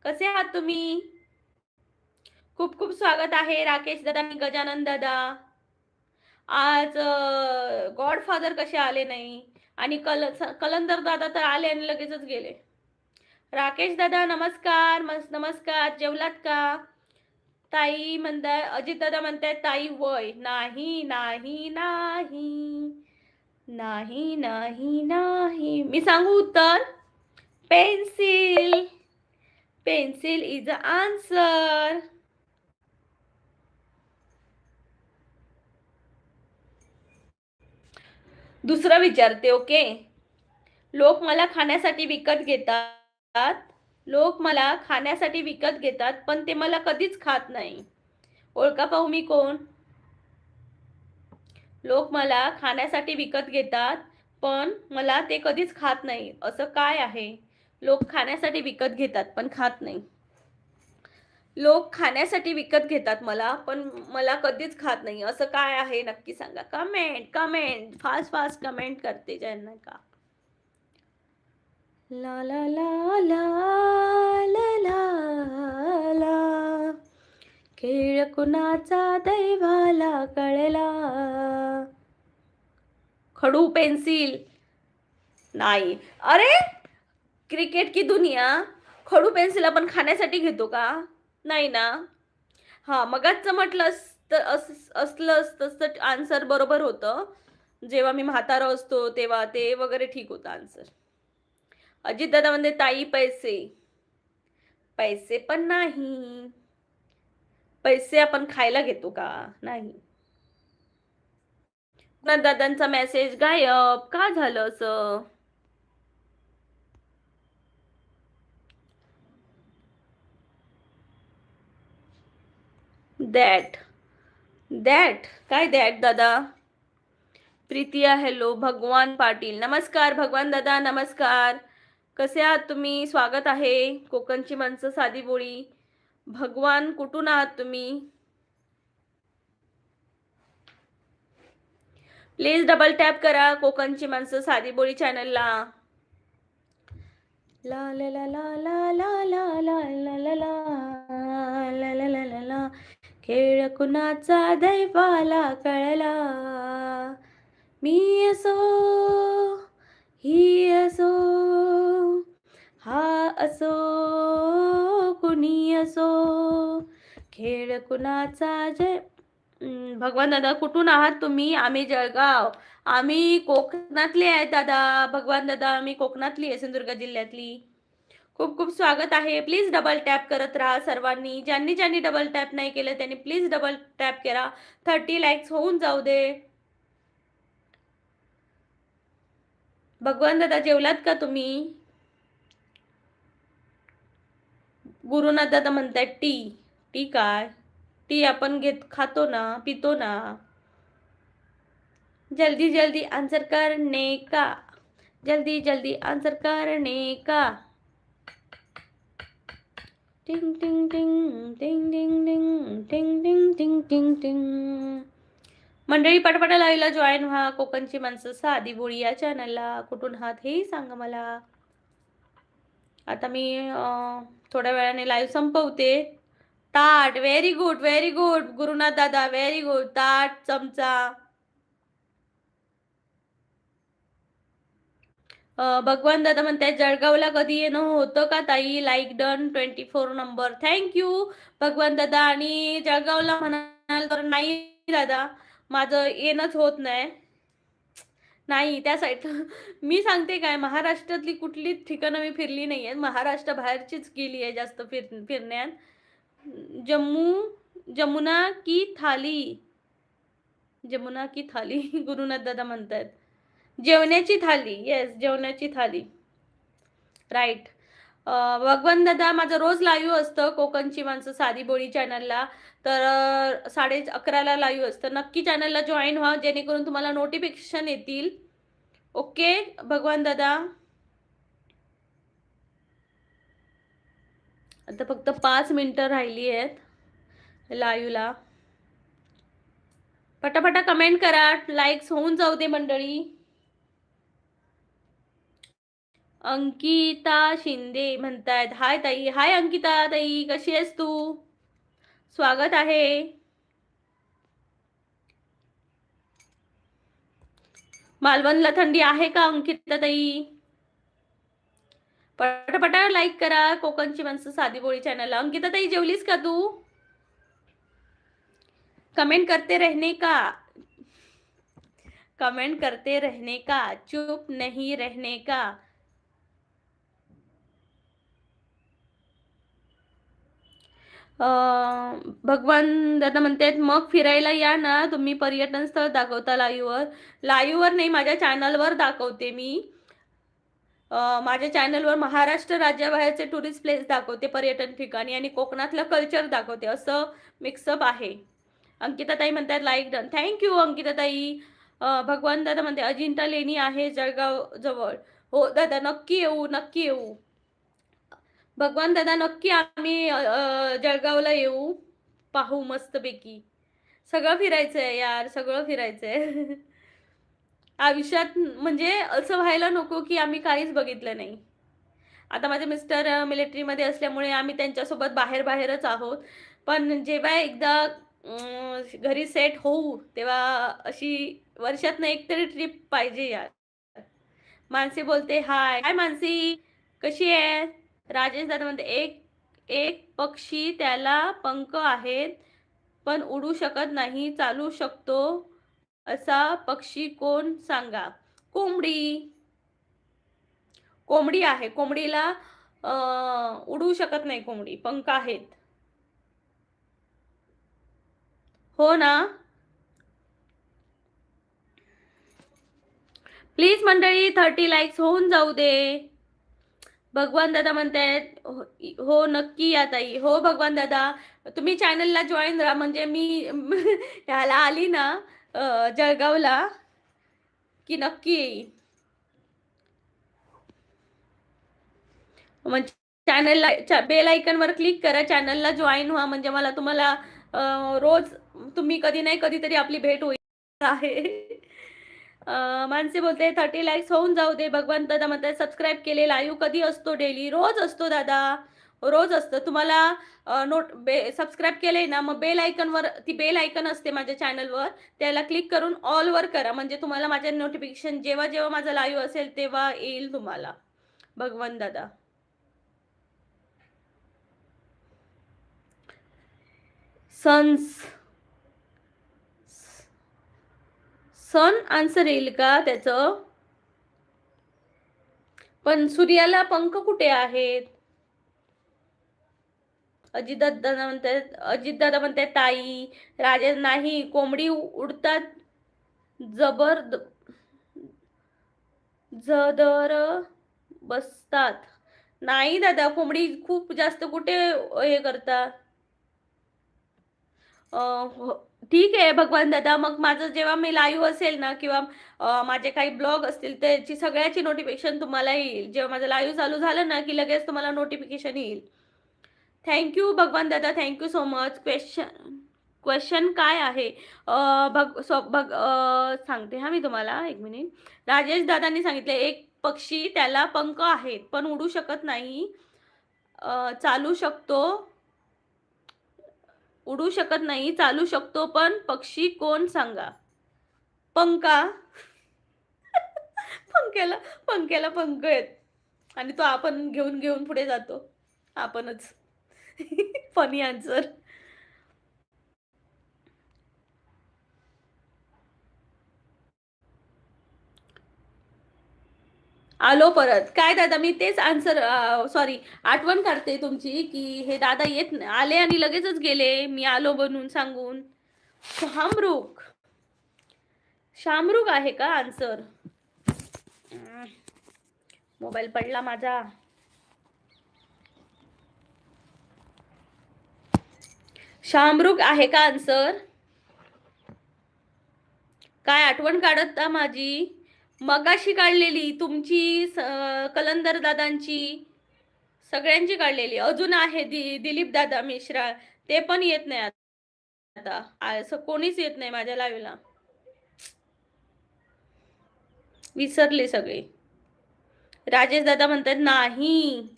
[SPEAKER 1] कसे आहात तुम्ही? खूप खूप स्वागत आहे राकेश दादा आणि गजानन दादा. आज गॉडफादर कसे आले नाही आणि कलंदर दादा तर आले आणि लगेचच गेले. राकेश दादा नमस्कार. नमस्कार. जेवलात का? ताई म्हणताय, अजित दादा म्हणताय ताई वय नाही नाही नाही नाही नाही नाही. मी सांगू उत्तर? Pencil. Pencil is a answer. दुसरं विचारते. ओके. लोक मला खाण्यासाठी विकत घेतात. लोक मला खाण्यासाठी विकत घेतात पण ते मला कधीच खात नाही. ओळखा पाहू मी कोण? लोक मला खाण्यासाठी विकत घेतात पण मला ते कधीच खात नाही. असं काय आहे? लोक खाण्यासाठी विकत घेतात पण खात नाही. लोक खाण्यासाठी विकत घेतात मला पण मला कधीच खात नाही. असं काय आहे नक्की सांगा. Comment comment fast fast comment करते ज्यांना का. ला ला ला ला ला ला ला, खेळ कुणाचा दैवाला कळला. खडू पेन्सिल नाही. अरे क्रिकेट की दुनिया, खडू पेन्सिल आपण खाण्यासाठी घेतो का? नाही ना. हा मगाच म्हटलं असलं असतं तर आन्सर बरोबर होतं. जेव्हा मी म्हातारा असतो तेव्हा ते वगैरे ठीक होतं आन्सर. अजित दादा म्हणते ताई पैसे. पैसे पण नाही. पैसे आपण खायला घेतो का? नाही. दादांचा मेसेज गायब का झालं असं? दॅट दॅट काय दॅट दादा? प्रीतिया हॅलो. भगवान पाटील नमस्कार. भगवान दादा नमस्कार. कसे आहात तुम्ही? स्वागत आहे. कोकणची माणसं साधी बोळी. भगवान कुठून आहात तुम्ही? प्लीज डबल टॅप करा कोकणची माणसं साधी बोळी चॅनलला. ला ला ला ला ला ला ला ला ला ला ला ला ला ला ला, खेळ कुणाचा दैवाला कळला. मी असो ही असो हा असो कुणी असो, खेळ कुणाचा जय. भगवान दादा कुठून आहात तुम्ही? आम्ही जळगाव. आम्ही कोकणातले आहे दादा. भगवान दादा आम्ही कोकणातली आहे, सिंधुदुर्ग जिल्ह्यातली. खूप खूप स्वागत आहे. प्लीज डबल टॅप करत राहा सर्वांनी. ज्यांनी ज्यांनी डबल टॅप नाही केलं त्यांनी प्लीज डबल टॅप करा. 30 लाईक्स होऊन जाऊ दे. भगवान दादा जेवलात का तुम्ही? गुरुनाथ दादा म्हणताय टी. टी काय? टी आपण खातो ना, पितो ना. जल्दी जल्दी आंसर करने का. जल्दी जल्दी आंसर करने का. टिंग टिंग टिंग टिंग टिंग टिंग टिंग टिंग टिंग टिंग टिंग. मंडळी पटपटा लाईव्हला जॉईन व्हा. कोकणची माणसं साधी बोळी या चॅनलला. कुठून आहात हे सांगा मला. आता मी थोड्या वेळाने लाईव्ह संपवते. ताट very good very good. Gurunath दादा व्हेरी गुड. ताट चमचा. भगवान दादा म्हणतात जळगावला कधी येणं होतं का ताई? Like done 24 number. थँक्यू भगवान दादा. आणि जळगावला म्हणाल तर नाही दादा, माझं येणंच होत नाही. नाही त्या साईड मी सांगते काय, महाराष्ट्रातली कुठलीच ठिकाणं मी फिरली नाही आहेत. महाराष्ट्र बाहेरचीच गेली आहे जास्त फिरण्यात. जमुना की थाली. जमुना की थाली गुरुनाथ दादा म्हणतात. जेवणाची थाली. येस जेवणाची थाली. राईट. भगवान दादा माझं रोज लाईव्ह असतं कोकणची माणसं साधी बोळी चॅनलला. तर 11:30ला लाईव्ह असतं. नक्की चॅनलला जॉईन व्हा जेणेकरून तुम्हाला नोटिफिकेशन येतील. ओके भगवान दादा. आता फक्त 5 मिनिटं राहिली आहेत लाईव्हला. पटापटा कमेंट करा. लाईक्स होऊन जाऊ दे मंडळी. अंकिता शिंदे म्हणतायत हाय ताई. हाय अंकिता ताई, कशी आहेस तू? स्वागत आहे. मालवणला थंडी आहे का अंकिता ताई? पटापटा लाईक करा कोकणची माणसं साधी बोळी चॅनलला. अंकिता ताई जेवलीस का तू? कमेंट करते रहने का, कमेंट करते रहने का, चुप नहीं रहने का. भगवान दादा म्हणतात मग फिरायला या ना तुम्ही, पर्यटन स्थळ दाखवता लाईव्हवर. लाईव्हवर नाही, माझ्या चॅनलवर दाखवते मी. माझ्या चॅनलवर महाराष्ट्र राज्याबाहेरचे टुरिस्ट प्लेस दाखवते, पर्यटन ठिकाणी, आणि कोकणातलं कल्चर दाखवते, असं मिक्सअप आहे. अंकिता ताई म्हणतात लाईक डन. थँक्यू अंकिता ताई. भगवान दादा म्हणते अजिंठा लेणी आहे जळगाव जवळ. हो दादा, नक्की येऊ, नक्की येऊ. भगवान दादा नक्की आम्ही जळगावला येऊ, पाहू मस्तपैकी. सगळं फिरायचंय यार, सगळं फिरायचंय. आयुष्यात म्हणजे असं व्हायला नको की आम्ही काहीच बघितलं नाही. आता माझे मिस्टर मिलिटरीमध्ये असल्यामुळे आम्ही त्यांच्यासोबत बाहेरच आहोत. पण जेव्हा एकदा घरी सेट होऊ तेव्हा अशी वर्षातनं एक तरी ट्रिप पाहिजे यार. मानसी बोलते हाय. हाय मानसी, कशी आहे? राजेश दादा म्हणते एक एक पक्षी त्याला पंख आहेत पण उडू शकत नाही, चालू शकतो असा पक्षी कोण सांगा? कोंबडी. कोंबडी आहे, कोंबडीला उडू शकत नाही, कोंबडी पंख आहेत. हो ना. प्लीज मंडळी 30 लाईक्स होऊन जाऊ दे. भगवान दादा म्हणतायत हो नक्की या ताई. हो भगवान दादा, तुम्ही चॅनलला जॉईन राहा, म्हणजे मी ह्याला आली ना जळगावला की नक्की येईल. म्हणजे चॅनलला बेल आयकॉनवर क्लिक करा, चॅनलला जॉईन व्हा, म्हणजे मला तुम्हाला रोज तुम्ही कधी नाही कधीतरी आपली भेट होईल आहे. मानसी बोलते 30 लाईक्स होऊन जाऊ दे. भगवान दादा म्हणतात सबस्क्राईब केले. लाईव्ह कधी असतो? डेली रोज असतो दादा, रोज असतं. तुम्हाला सबस्क्राईब केले ना, मग बेल आयकॉनवर, ती बेल आयकॉन असते माझ्या चॅनलवर, त्याला क्लिक करून ऑल वर करा, म्हणजे तुम्हाला माझ्या नोटिफिकेशन जेव्हा जेव्हा माझा लाईव्ह असेल तेव्हा येईल तुम्हाला. भगवान दादा सन आन्सर येईल का त्याचं? पण सूर्याला पंख कुठे आहेत? अजितदादा म्हणतात ताई. राजा नाही, कोंबडी उडतात जदर बसतात. नाही दादा, कोंबडी खूप जास्त कुठे हे करतात. ठीक आहे भगवान दादा, मग माझं जेव्हा मी लाईव्ह असेल ना किंवा माझे काही ब्लॉग असतील त्याची सगळ्याची नोटिफिकेशन तुम्हाला येईल. जेव्हा माझं लाईव्ह चालू झालं ना की लगेच तुम्हाला नोटिफिकेशन येईल. थँक्यू भगवान दादा, थँक्यू सो मच. क्वेश्चन काय आहे? सांगते हा मी तुम्हाला, एक मिनिट. राजेश दादांनी सांगितले एक पक्षी त्याला पंख आहेत पण उडू शकत नाही, चालू शकतो, उडू शकत नाही, चालू शकतो, पण पक्षी कोण सांगा? पंखा. पंख्याला पंख आहेत आणि तो आपण घेऊन घेऊन पुढे जातो, आपणच. Funny answer. आलो परत. काय दादा, मी तेच आन्सर सॉरी आठवण काढते तुमची की हे दादा येत आले आणि लगेचच गेले, मी आलो बनून सांगून. शामरुख. शामरुख आहे का आन्सर? मोबाईल पडला माझा. शामरुख आहे का आन्सर? काय आठवण काढत माझी? मगाशी काढलेली तुमची, कलंदर दादांची, सगळ्यांची काढलेली. अजून आहे दिलीप दादा मिश्रा, ते पण येत नाही आता. असं कोणीच येत नाही माझ्या लाईव्हला, विसरले सगळे. राजेश दादा म्हणतात नाही.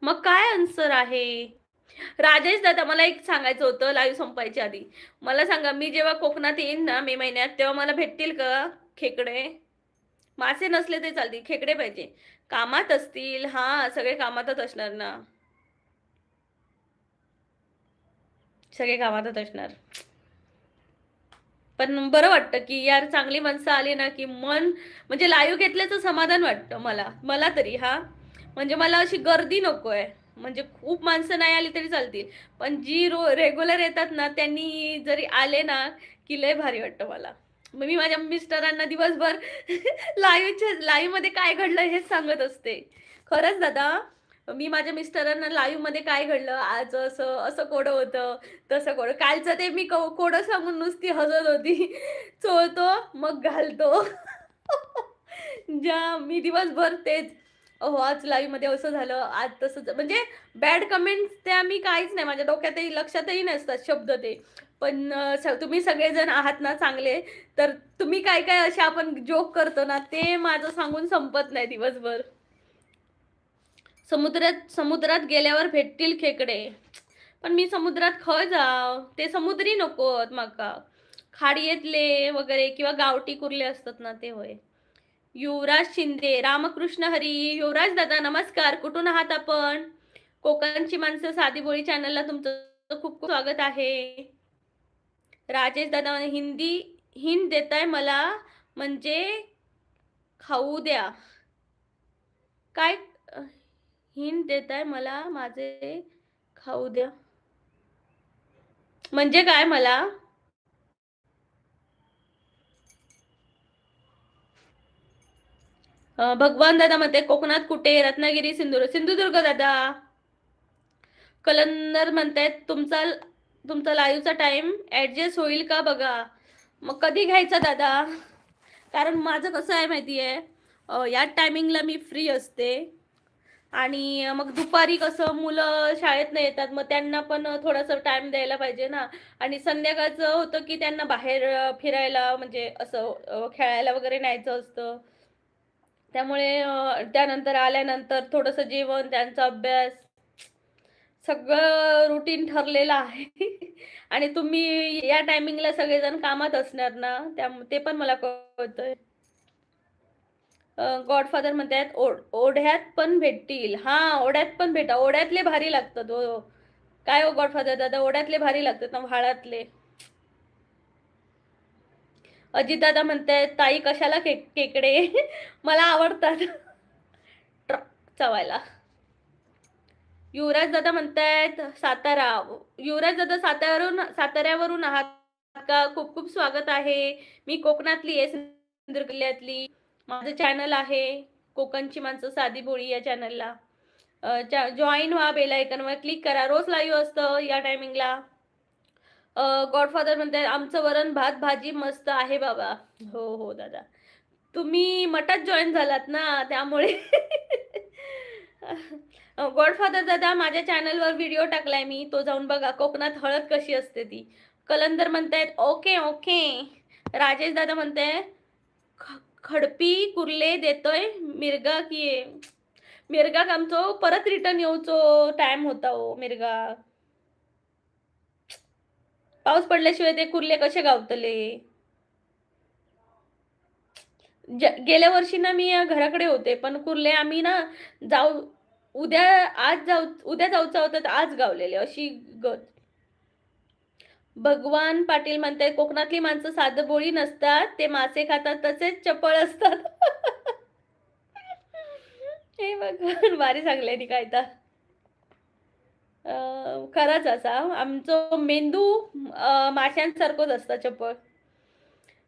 [SPEAKER 1] मग काय आन्सर आहे? राजेश दादा, मला एक सांगायचं होतं लाईव्ह संपायच्या आधी. मला सांगा, मी जेव्हा कोकणात येईन ना मे महिन्यात, तेव्हा मला भेटतील का खेकडे? मासे नसले तरी चालतील, खेकडे पाहिजे. कामात असतील, हां, सगळे कामातच असणार ना. सगळे कामातच असणार. पण बरं वाटतं, की यार चांगली माणसं आली ना, की मन म्हणजे लाईव्ह घेतल्याचं समाधान वाटतं मला. मला तरी हां. म्हणजे मला अशी गर्दी नकोय. म्हणजे खूप माणसं नाही आली तरी चालतील. पण जी रेग्युलर येतात ना, त्यांनी जरी आले ना, की लय भारी वाटतं मला. मग मी माझ्या मिस्टरांना दिवसभर लाईव्हमध्ये काय घडलं हेच सांगत असते. खरंच दादा, मी माझ्या मिस्टरांना लाईव्हमध्ये काय घडलं, आज असं, असं कोडं होतं, तसं कोडं. कालचं ते मी कोडं सांगून नुसती हसत होती. चोळतो, मग घालतो. मी दिवसभर तेच, "अहो, आज लाईव्हमध्ये असं झालं, आज तसं म्हणजे बॅड कमेंट्स त्या मी काहीच नाही, माझ्या डोक्यातही लक्षातही नसतात शब्द ते. पण तुम्ही सगळेजण आहात ना चांगले, तर तुम्ही काय-काय असे आपण जोक करतो ना, ते माझं सांगून संपत नाही दिवसभर. समुद्रात समुद्रात गेल्यावर भेटतील खेकडे. पण मी समुद्रात खय जाव? ते समुद्री नकोत माका. खाडीयेतले वगैरे किंवा गावठी कुर्ले असतात ना, ते होय. युवराज शिंदे, रामकृष्ण हरी. युवराज दादा नमस्कार. कुठून आहात आपण? कोकणची माणसं साधीभोळी चॅनलला तुमचं खूप खूप स्वागत आहे. राजेश दादा म्हणे, हिंद देताय मला म्हणजे खाऊ द्या. काय हिंट देताय मला माझे खाऊ द्या. म्हणजे काय मला? भगवान दादा म्हणते कोकणात कुठे? रत्नागिरी, सिंधुदुर्ग दादा. कलंदर म्हणतायत तुमचा तुमचा लाईव्हचा टाइम ऍडजस्ट होईल का बघा. मग कधी घ्यायचा दादा? कारण माझं कसं आहे माहितीये, या टायमिंगला मी फ्री असते. आणि मग दुपारी कसं मुलं शाळेतनं येतात, मग त्यांना पण थोडासा टाइम द्यायला पाहिजे ना. आणि संध्याकाळचं होतं की त्यांना बाहेर फिरायला म्हणजे असं खेळायला वगैरे न्यायचं असतं. त्यामुळे त्यानंतर आल्यानंतर थोडंसं जेवण, त्यांचा अभ्यास सगळं रुटीन ठरलेलं आहे. आणि तुम्ही या टायमिंगला सगळेजण कामात असणार ना, ते पण मला कळतंय. गॉडफादर म्हणतात ओढ्यात पण भेटतील. हां, ओढ्यात पण भेटा. ओढ्यातले भारी लागतात हो. काय हो गॉडफादर दादा, ओढ्यातले भारी लागतात ना व्हाळातले. अजितदादा म्हणतायत ताई कशाला खेकडे? मला आवडतात. ट्रक चावायला. युवराज दादा म्हणतायत सातारा. युवराज दादा साताऱ्यावरून आहात का? खूप खूप स्वागत आहे. मी कोकणातली आहे, सिंधुदुर्ग जिल्ह्यातली. माझं चॅनल आहे कोकणची माणसं साधी भोळी या चॅनलला. जॉईन व्हा, बेल आयकॉनवर क्लिक करा. रोज लाईव्ह असतं या टायमिंगला. गॉडफादर म्हणतायत आमचं वरण भात भाजी मस्त आहे बाबा. हो हो दादा, तुम्ही मठात जॉईन झालात ना त्यामुळे. गॉडफादर दादा माझ्या चॅनलवर व्हिडिओ टाकलाय मी, तो जाऊन बघा. कोकणात हळद कशी असते ती. कलंदर म्हणतायत ओके ओके. राजेश दादा म्हणताय खडपी कुर्ले देतोय मिरगा की मिरगा आमचो परत रिटर्न येऊचो टाइम होता हो मिरगा. पाऊस पडल्याशिवाय ते कुर्ले कसे गावतले? गेल्या वर्षी ना मी घराकडे होते, पण कुर्ले आम्ही ना जाऊ उद्या आज जाऊ उद्या जाऊचा होता तर आज गावलेले अशी गत. भगवान पाटील म्हणतायत कोकणातली माणसं साधंभोळी नसतात, ते मासे खातात तसेच चपळ असतात. हे भगवान भारी सांगले काय तर. खरंच असा आमचं मेंदू माशांसारखंच असतं चपळ.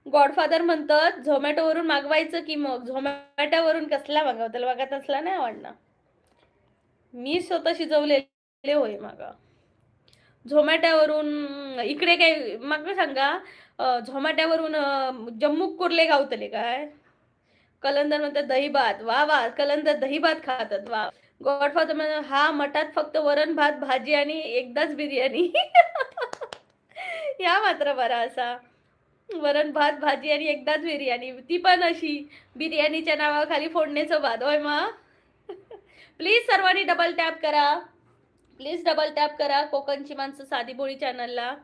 [SPEAKER 1] गॉडफादर म्हणतात झोमॅटोवरून मागवायचं की मग झोमॅटोवरून कसला मागवताल बघा, तसला नाही आवडणार. मी स्वतः शिजवलेले होय मागा. झोमॅटोवरून इकडे काय मग सांगा. झोमॅटोवरून जम्मू कुर्ले गावतले काय? कलंदर म्हणतात दही भात. वा वा, कलंदर दही भात खातात वा. गॉडफादर म्हणतात हा मठात फक्त वरण भात भाजी आणि एकदाच बिर्याणी. या मात्र बरा असा. वरण भात भाजी आणि एकदाच बिर्याणी, ती पण अशी बिर्याणीच्या नावाखाली फोडणीचं भात होय मा. प्लीज सर्वांनी डबल टॅप करा. प्लीज डबल टॅप करा कोकणची माणसं साधी बोळी चॅनलला.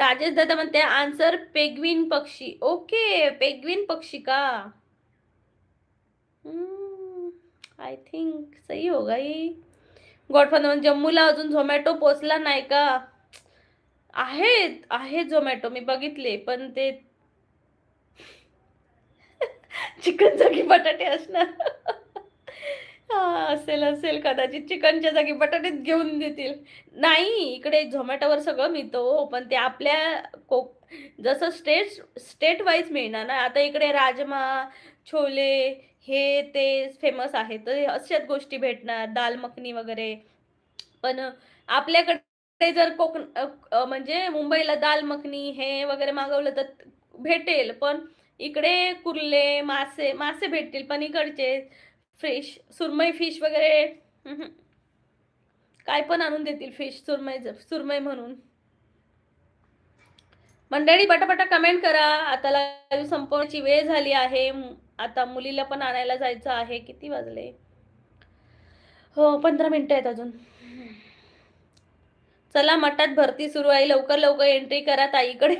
[SPEAKER 1] राजेश दादा म्हणते आन्सर पेग्विन पक्षी. ओके, पेग्विन पक्षी का? आय थिंक सही होगा ये. गॉडफादर जम्मूला अजून झोमॅटो पोचला नाही का? आहे झोमॅटो, मी बघितले, पण ते चिकन जागी बटाटे असणार. असेल कदाचित चिकनच्या जागी बटाटेच घेऊन देतील. नाही, इकडे झोमॅटोवर सगळं मिळतं, पण ते आपल्या जसं स्टेट वाईज मिळणार ना. आता इकडे राजमा, छोले हे ते फेमस आहे, तर अशाच गोष्टी भेटणार, दाल मखनी वगैरे. पण आपल्याकडे जर म्हणजे मुंबईला दाल मखनी हे वगैरे मागवलं तर भेटेल, पण इकडे कुर्ले मासे भेटतील, पण इकडचे फिश, सुरमई फिश वगैरे काय पण आणून देतील, फिश सुरमई म्हणून. मंडळी पटापटा कमेंट करा. आता लाईव्ह संपवण्याची वेळ झाली आहे. आता मुलीला पण आणायला जायचं आहे. किती वाजले? हो, 15 मिनिटं आहेत अजून. चला, मठात भरती सुरू आहे, लवकर एंट्री करा ताईकडे.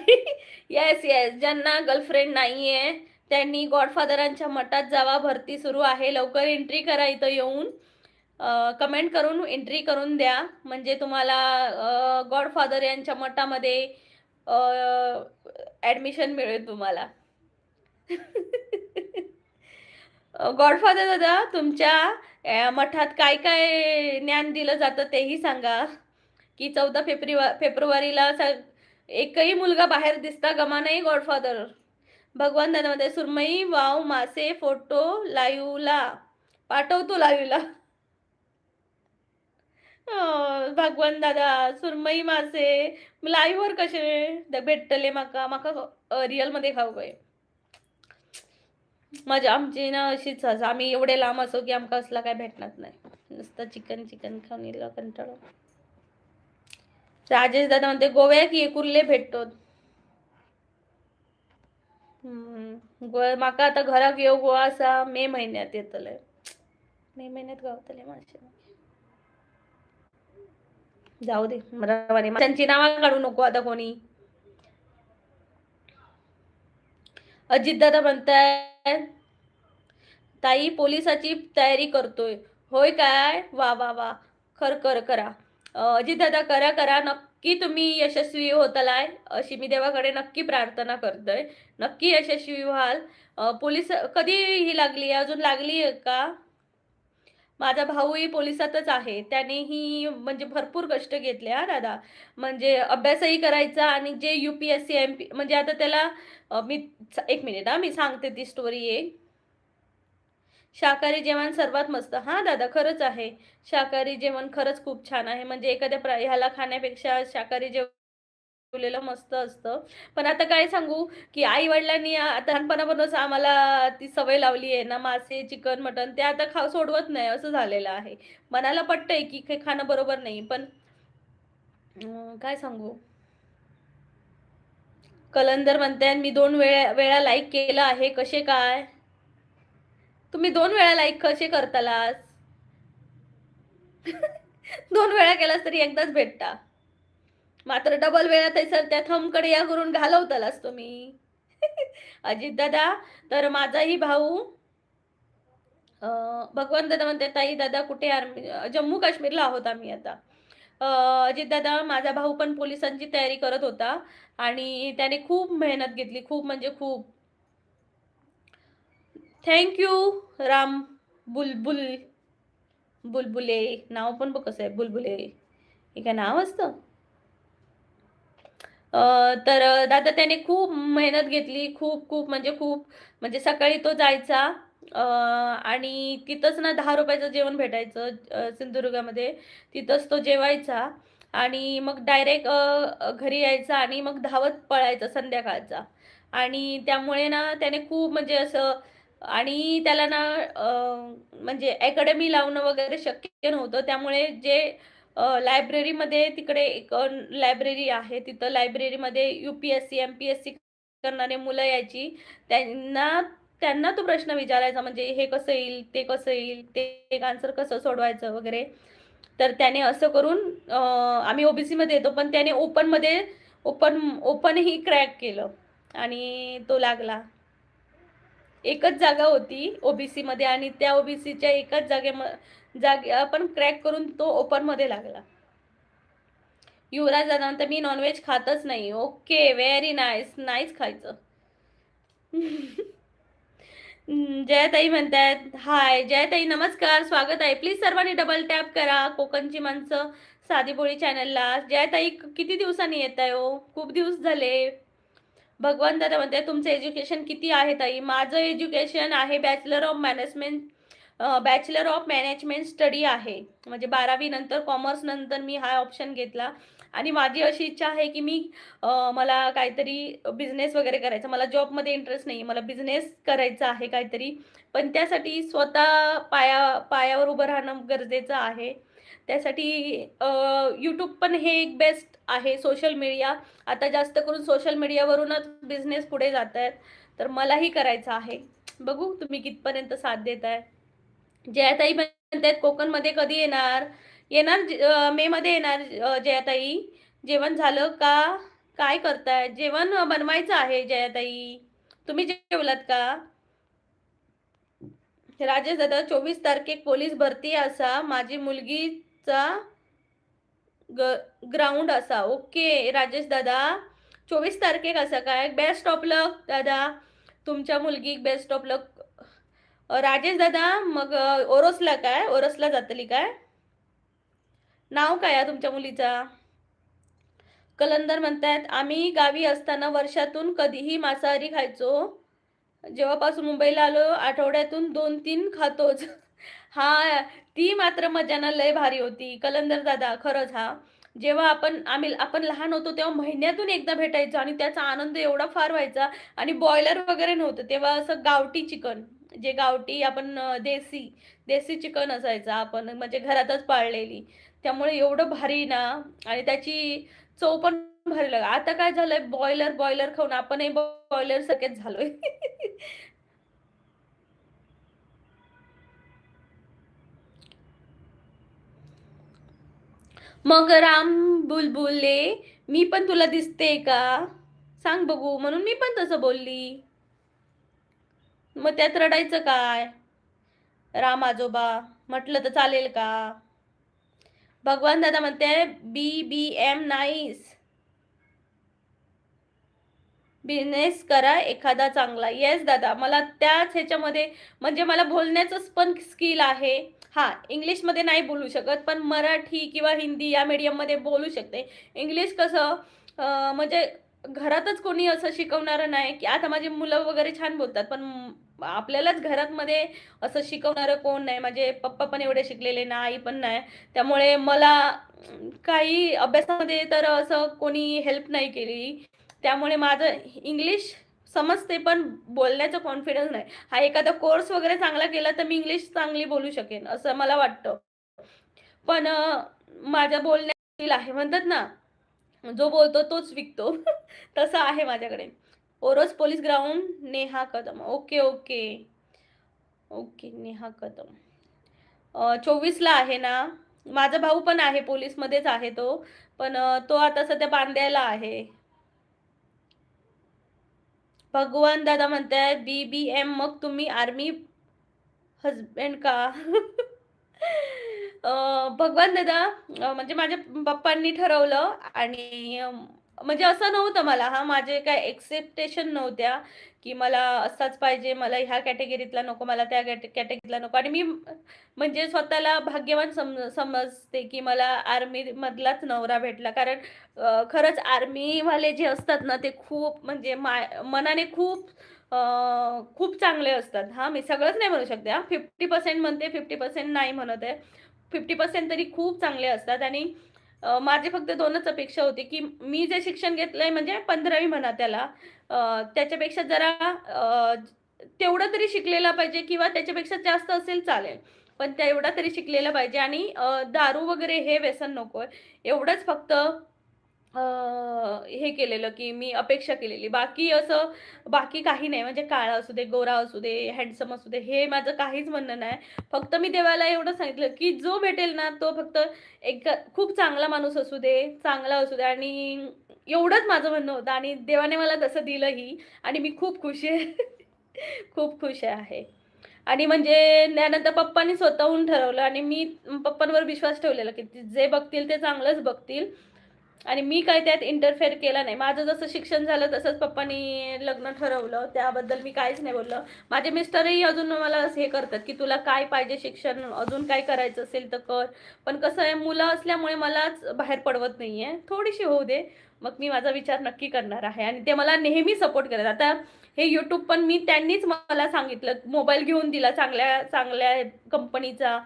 [SPEAKER 1] येस, ज्यांना गर्लफ्रेंड नाहीये त्यांनी गॉडफादरांच्या मठात जावा, भरती सुरू आहे. लवकर एंट्री करा, इथं येऊन कमेंट करून एंट्री करून द्या, म्हणजे तुम्हाला गॉडफादर यांच्या मठामध्ये ऍडमिशन मिळेल तुम्हाला. गॉडफादर दादा, तुमच्या मठात काय काय ज्ञान दिलं जातं तेही सांगा. की 14 फेब्रुवारीला एकही मुलगा बाहेर दिसता गमा नाही गॉडफादर. भगवान दादामध्ये सुरमई वाव मासे फोटो लाईव्हला पाठवतो लाईव्हला. भगवान दादा सुरमई मासे लाईव्हवर कसे भेटतले माका रिअल मध्ये खाऊ काय. मजा आमची ना अशीच, आम्ही एवढे लांब असो की आमका असला काय भेटणार नाही, नुसतं चिकन खाऊन येईल कंटाळो. राजेश दादा म्हणते गोव्या की कुर्ले भेटतो. माका आता घराक येऊ गोवा असा मे महिन्यात येतलंय. मे महिन्यात गावतले मासे. जाऊ दे, त्यांची नावं काढू नको आता कोणी. अजित दादा म्हणताय ताई पोलिसाची तयारी करतोय. होय काय? वा वा वा, करा. अजित दादा करा, नक्की तुम्ही यशस्वी होतलाय अशी मी देवाकडे नक्की प्रार्थना करतोय. नक्की यशस्वी व्हाल. पोलीस कधी ही लागली, अजून लागली का? माझा भाऊही पोलिसातच आहे, त्यानेही म्हणजे भरपूर कष्ट घेतले हा दादा, म्हणजे अभ्यासही करायचा आणि जे UPSC MP म्हणजे आता त्याला मी एक मिनिट मी सांगते ती स्टोरी आहे. शाकाहारी जेवण सर्वात मस्त. हा दादा, खरंच आहे, शाकाहारी जेवण खरंच खूप छान आहे, म्हणजे एखाद्या ह्याला खाण्यापेक्षा शाकाहारी जेवलेलं मस्त असतं. पण आता काय सांगू की आई वडिलांनी आता लहानपणापासूनच आम्हाला ती सवय लावली आहे ना, मासे चिकन मटन ते आता सोडवत नाही असं झालेलं आहे. मनाला पटतंय की खाणं बरोबर नाही, पण काय सांगू. कलंदर म्हणते मी 2 वेळा लाईक केलं आहे, कसे काय? तुम्ही 2 वेळा लाईक कसे करतालास? 2 वेळा केलास तरी एकदाच भेटता, मात्र डबल वेळा सर त्या थंबकडे या करून घालवतालास तुम्ही. अजित दादा, तर माझाही भाऊ भगवान दादा म्हणते ताई दादा कुठे आर्मी, जम्मू काश्मीरला आहोत आम्ही आता. अजित दादा, माझा भाऊ पण पोलिसांची तयारी करत होता आणि त्याने खूप मेहनत घेतली, खूप म्हणजे खूप. थँक्यू राम बुलबुले, नाव पण बघ कसं आहे, बुलबुले, हे काय नाव असतं. तर दादा त्याने खूप मेहनत घेतली, खूप म्हणजे सकाळी तो जायचा आणि तिथंच ना 10 रुपयाचं जेवण भेटायचं सिंधुदुर्गामध्ये, तिथंच तो जेवायचा आणि मग डायरेक्ट घरी यायचा आणि मग धावत पळायचा संध्याकाळचा. आणि त्यामुळे ना त्याने खूप म्हणजे असं, आणि त्याला ना म्हणजे अकॅडमी लावणं वगैरे शक्य नव्हतं, त्यामुळे जे लायब्ररीमध्ये तिकडे एक लायब्ररी आहे, तिथं लायब्ररीमध्ये UPSC MPSC करणारे मुलं यायची, त्यांना तो प्रश्न विचारायचा, म्हणजे हे कसं येईल, ते कसं येईल, ते एक आन्सर कसं सोडवायचं वगैरे. तर त्याने असं करून आम्ही OBC मध्ये येतो, पण त्याने ओपनही क्रॅक केलं आणि तो लागला. एकच जागा होती ओबीसी मध्ये आणि त्या ओबीसीच्या एकाच जागे आपण क्रॅक करून तो ओपन मध्ये लागला. युवराज दादा तर मी नॉनव्हेज खातच नाही. Okay, very nice. नाहीच खायचं. जयताई म्हणतात हाय. जयताई नमस्कार, स्वागत आहे. प्लीज सर्वांनी डबल टॅप करा कोकणची माणसं साधी बोळी चॅनलला. जयताई किती दिवसांनी येत आहे हो? खूप दिवस झाले. भगवान दादा म्हणते तुमचं एज्युकेशन किती आहे ताई? माझं एज्युकेशन आहे बॅचलर ऑफ मॅनेजमेंट स्टडी आहे. म्हणजे 12वी नंतर कॉमर्स नंतर मी हा ऑप्शन घेतला आणि माझी अशी इच्छा आहे की मला काहीतरी बिझनेस वगैरे करायचा. मला जॉबमध्ये इंटरेस्ट नाही, मला बिझनेस करायचा आहे काहीतरी. पण त्यासाठी स्वतः पायावर उभं राहणं गरजेचं आहे. त्यासाठी यूट्यूब पण हे एक बेस्ट आहे. सोशल मीडिया आता जास्त करून सोशल मीडियावरूनच बिझनेस पुढे जात आहेत. तर मलाही करायचं आहे. बघू तुम्ही कितपर्यंत साथ देताय. जयाताई म्हणतात कोकणमध्ये कधी येणार? मे मध्ये येणार. जयाताई जेवण झालं का? काय करताय? जेवण बनवायचं आहे जयाताई. तुम्ही जेवलात का? राजेश दादा 24 तारखेक पोलीस भरती असा. माझी मुलगीचा ग्राउंड असा. ओके राजेश दादा 24 तारखेक असा काय? बेस्ट ऑफ लक दादा, तुमच्या मुलगी बेस्ट ऑफ लक. राजेश दादा मग ओरोसला काय? ओरोसला जातली काय? नाव काय तुमच्या मुलीचा? कलंदर म्हणतात आम्ही गावी असताना वर्षातून कधीही मांसाहारी खायचो. जेव्हापासून मुंबईला आलो आठवड्यातून 2-3 खातोच. हा, ती मात्र मजाना लय भारी होती कलंदर दादा. खरंच हा, जेव्हा आपण लहान होतो तेव्हा महिन्यातून एकदा भेटायचो आणि त्याचा आनंद एवढा फार व्हायचा. आणि बॉयलर वगैरे नव्हतं तेव्हा, असं गावठी चिकन, जे गावठी आपण देसी चिकन असायचं, आपण म्हणजे घरातच पाळलेली. त्यामुळे एवढं भारी ना, आणि त्याची चव पण भारी लाग. आता काय झालंय, बॉयलर खाऊन आपणही बॉयलर सारखेच झालोय. मग राम बुलबुले मी पण तुला दिसते का? सांग बघू. म्हणून मी पण तसं बोलली. मग त्यात रडायचं काय? राम आजोबा म्हटलं तर चालेल का? भगवान दादा म्हणते BBM नाईस. बिझनेस करा एखादा चांगला. येस दादा, मला त्याच ह्याच्यामध्ये म्हणजे मला बोलण्याचं पण स्किल आहे. हा, इंग्लिशमध्ये नाही बोलू शकत पण मराठी किंवा हिंदी या मीडियममध्ये बोलू शकते. इंग्लिश कसं म्हणजे घरातच कोणी असं शिकवणारं नाही की, आता माझी मुलं वगैरे छान बोलतात पण आपल्यालाच घरात मध्ये असं शिकवणारं कोण नाही. माझे पप्पा पण एवढे शिकलेले ना, आई पण नाही. त्यामुळे मला काही अभ्यासामध्ये तर असं कोणी हेल्प नाही केली. त्यामुळे माझं इंग्लिश समजते पण बोलण्याचा कॉन्फिडन्स नाही. हा, एखादा कोर्स वगैरे चांगला केला तर मी इंग्लिश चांगली बोलू शकेन असं मला वाटतं. पण माझ्या बोलण्यात स्किल आहे. म्हणतात ना, जो बोलतो तोच विकतो. तसं आहे माझ्याकडे. Oros police ground Neha Kadam. Okay okay okay, Neha Kadam 24ला आहे ना. माझा भाऊ पण आहे, पोलीसमध्येच आहे तो. पण तो आता सध्या बांद्याला आहे. भगवान दादा म्हणतात BBM मग तुम्ही आर्मी हजबंड का? भगवान दादा म्हणजे माझ्या पप्पांनी ठरवलं आणि म्हणजे असं नव्हतं मला. हा, माझे काय एक्सेप्टेशन नव्हत्या की मला असाच पाहिजे, मला ह्या कॅटेगरीतला नको, मला त्या कॅटेगरीतला नको. आणि मी म्हणजे स्वतःला भाग्यवान समजते की मला आर्मी मधलाच नवरा भेटला. कारण खरंच आर्मीवाले जे असतात ना, ते खूप म्हणजे मनाने खूप चांगले असतात. हा, मी सगळंच नाही म्हणू शकते. हा, 50% म्हणते, 50% नाही म्हणत आहे. 50% तरी खूप चांगले असतात. आणि माझे फक्त 2च अपेक्षा होती की मी जे शिक्षण घेतलंय म्हणजे 15वी म्हणा त्याला, त्याच्यापेक्षा जरा तेवढं तरी शिकलेला पाहिजे किंवा त्याच्यापेक्षा जास्त असेल चालेल, पण तेवढा तरी शिकलेला पाहिजे. आणि दारू वगैरे हे व्यसन नकोय. एवढंच फक्त हे केलेलं, की मी अपेक्षा केलेली. बाकी काही नाही. म्हणजे काळा असू दे, गोरा असू दे, हँडसम असू दे, हे माझं काहीच म्हणणं नाही. फक्त मी देवाला एवढं सांगितलं, की जो भेटेल ना, तो फक्त एक खूप चांगला माणूस असू दे, चांगला असू दे आणि एवढंच माझं म्हणणं होतं आणि देवाने मला तसं दिलंही आणि मी खूप खुश आहे. खूप खुश आहे. आणि म्हणजे त्यानंतर पप्पांनी स्वतःहून ठरवलं आणि मी पप्पांवर विश्वास ठेवलेला, की जे बघतील ते चांगलंच बघतील. आणि मी काही त्यात इंटरफेअर केला नाही. माझं जसं शिक्षण झालं तसंच पप्पांनी लग्न ठरवलं. त्याबद्दल मी काहीच नाही बोललं. माझे मिस्टरही अजून मला हे करतात, की तुला काय पाहिजे शिक्षण, अजून काय करायचं असेल तर कर. पण कसं आहे मुलं असल्यामुळे मलाच बाहेर पडवत नाहीये. थोडीशी होऊ दे. मग मी माझा विचार नक्की करणार आहे आणि ते मला नेहमी सपोर्ट करतात. आता हे YouTube पण त्यांनीच मला सांगितलं, मोबाईल घेऊन दिला चांगल्या चांगल्या कंपनीचा,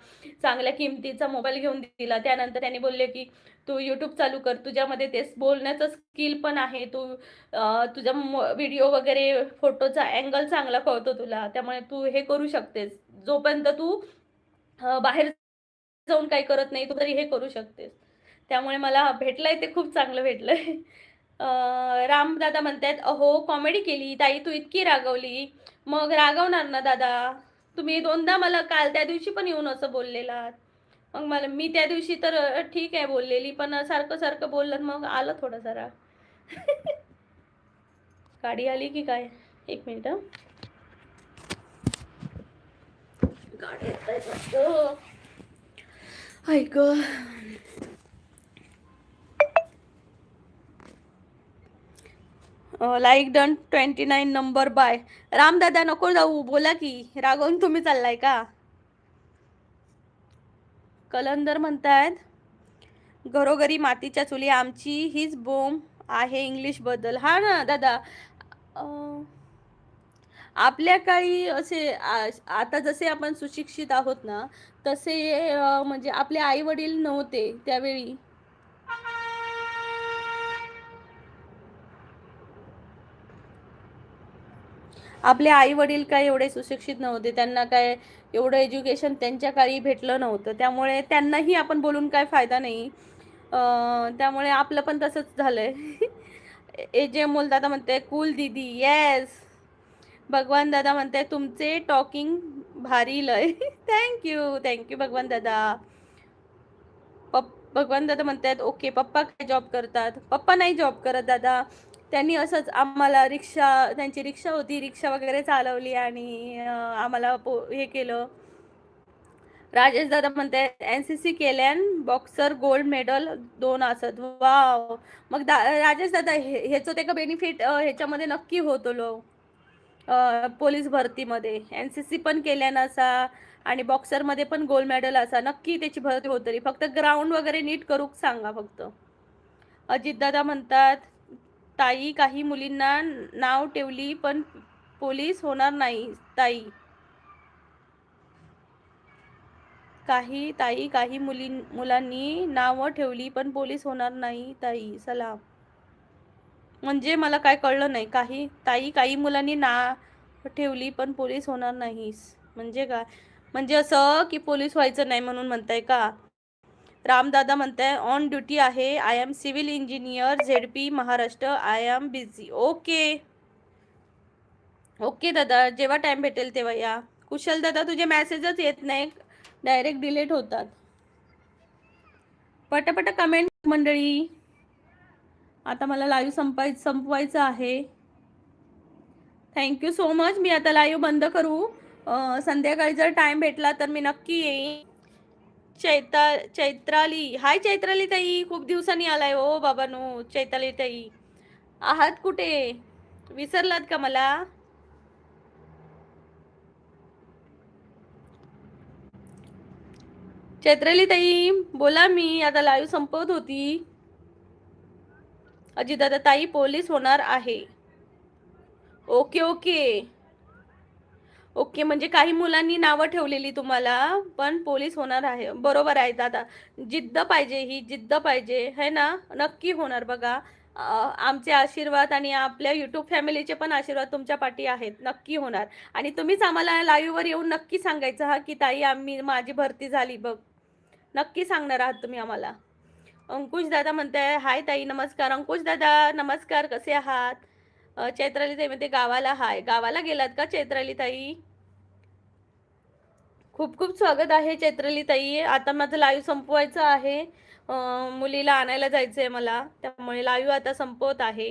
[SPEAKER 1] चांगल्या किमतीचा मोबाईल घेऊन दिला. त्यानंतर त्यांनी बोलले, की तू YouTube चालू कर. तुझ्यामध्ये ते बोलण्याचं स्किल पण आहे. तुझा व्हिडिओ वगैरे फोटोचा अँगल चांगला कळतो तुला. त्यामुळे तू हे करू शकतेस. जोपर्यंत तू बाहेर जाऊन काही करत नाही, तू तरी हे करू शकतेस. त्यामुळे मला भेटलंय ते खूप चांगलं भेटलंय. रामदादा म्हणतायत, "अहो, कॉमेडी केली. ताई तू इतकी रागवली." मग रागवणार ना दादा. तुम्ही 2दा मला काल त्या दिवशी पण येऊन असं बोललेलात. मग मी त्या दिवशी तर ठीक आहे बोललेली, पण सारखं-सारखं बोललं मग आलं थोडं जरा. गाडी आली की काय? 1 मिनिट हं. गाडी येतायत वाटतं. आई गं! Like done 29 number bye. रामदादा नको जाऊ, बोला की. रागवून तुम्ही चाललाय का? कलंदर म्हणतायत, घरोघरी मातीच्या चुली, आमची हीच बोंब आहे इंग्लिशबद्दल. हा ना दादा. अं, आपल्या काळी असे आता जसे आपण सुशिक्षित आहोत ना, तसे म्हणजे आपले आई-वडील नव्हते त्यावेळी. आपले आई-वडील काय एवढे सुशिक्षित नव्हते. त्यांना काय एवढं एज्युकेशन त्यांच्या काळी भेटलं नव्हतं. त्यामुळे त्यांनाही आपण बोलून काय फायदा नाही. त्यामुळे आपलं पण तसंच झालंय. जे अमोल दादा म्हणते, "कूल दीदी." येस. भगवान दादा म्हणते, "तुमचे टॉकिंग भारी लय." Thank you. भगवान दादा. भगवान दादा म्हणतात, "ओके, पप्पा काय जॉब करतात?" पप्पा नाही जॉब करत दादा. त्यांनी असंच आम्हाला त्यांची रिक्षा होती, रिक्षा वगैरे चालवली आणि आम्हाला हे केलं. राजेश दादा म्हणतायत, "एन-सी-सी केल्यान बॉक्सर गोल्ड मेडल 2 असत." वॉव! मग राजेश दादा ह्याचं ते का बेनिफिट ह्याच्यामध्ये नक्की होतो पोलीस भरतीमध्ये. एन-सी-सी पण केल्यानं असा आणि बॉक्सरमध्ये पण गोल्ड मेडल असा नक्की त्याची भरती होतली. फक्त ग्राउंड वगैरे नीट करूक सांगा फक्त. अजितदादा म्हणतात, "ताई काही मुलींना नाव ठेवली पण पोलीस होणार नाही ताई. काही मुलांनी नावं ठेवली पण पोलीस होणार नाही ताई. सलाम." म्हणजे मला काय कळलं नाही. काही मुलांनी नाव ठेवली पण पोलीस होणार नाहीस. म्हणजे काय? म्हणजे असं की पोलीस व्हायचं नाही म्हणून म्हणताय का? रामदादा म्हणताय, ऑन ड्युटी आहे. I am civil engineer, ZP Maharashtra. I am busy. Okay. Okay दादा, जेव्हा टाइम भेटेल तेव्हा या. कुशल दादा, तुझे मेसेजच येत नाही, डायरेक्ट डिलीट होतात. पटापट कमेंट मंडळी. आता मला लाईव्ह संपवायचं आहे. Thank you so much. मी आता लाईव्ह बंद करू. संध्याकाळी जर टाइम भेटला तर मी नक्की येईन. चैत्राली, हाय चैत्राली ताई, खूप दिवसांनी आलाय हो बाबांनो. चैत्राली ताई, आहात कुठे? विसरलात का मला? चैत्राली ताई बोला, मी आता लाईव्ह संपवत होती. अजितदादा, ताई पोलीस होणार आहे. Okay okay okay. म्हणजे काही मुलांनी नावं ठेवलेली तुम्हाला, पण पोलीस होणार आहे. बरोबर आहे दादा. जिद्द पाहिजे, ही जिद्द पाहिजे है ना. नक्की होणार बघा. आमचे आशीर्वाद आणि आपल्या यूट्यूब फॅमिलीचे पण आशीर्वाद तुमच्या पाठी आहेत. नक्की होणार. आणि तुम्हीच आम्हाला लाईव्हवर येऊन नक्की सांगायचं हा की ताई माझी भरती झाली बघ. नक्की सांगणार आहात तुम्ही आम्हाला. अंकुश दादा म्हणताय हाय ताई नमस्कार. अंकुश दादा नमस्कार, कसे आहात? चैत्राली ताई म्हणते गावाला हाय. गावाला गेलात का चैत्राली ताई? खूप खूप स्वागत आहे चैत्राली ताई. आता माझं लाईव्ह संपवायचं आहे. मुलीला आणायला जायचं आहे मला, त्यामुळे लाईव्ह आता संपवत आहे.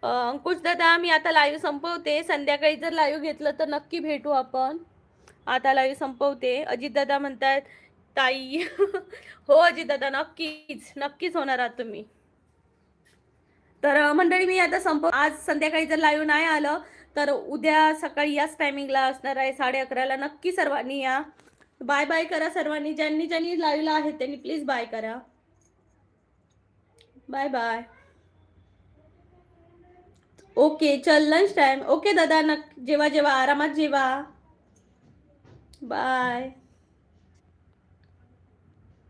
[SPEAKER 1] अंकुश दादा मी आता लाईव्ह संपवते. संध्याकाळी जर लाईव्ह घेतलं तर नक्की भेटू आपण. आता लाईव्ह संपवते. अजित दादा म्हणतात ताई हो अजित दादा, नक्कीच नक्कीच होणार आहात तुम्ही. तर मंडळी मी आता आज संध्याकाळी जर लाईव्ह नाही आलं तर उद्या सकाळी याच टायमिंगला असणार आहे 11:30ला. नक्की सर्वांनी या. बाय बाय करा सर्वांनी. ज्यांनी ज्यांनी लाईव्हला आहेत त्यांनी प्लीज बाय करा. Bye bye. ओके चल लंच टाइम. ओके दादा, जेवा जेवा, आरामात जेवा. बाय.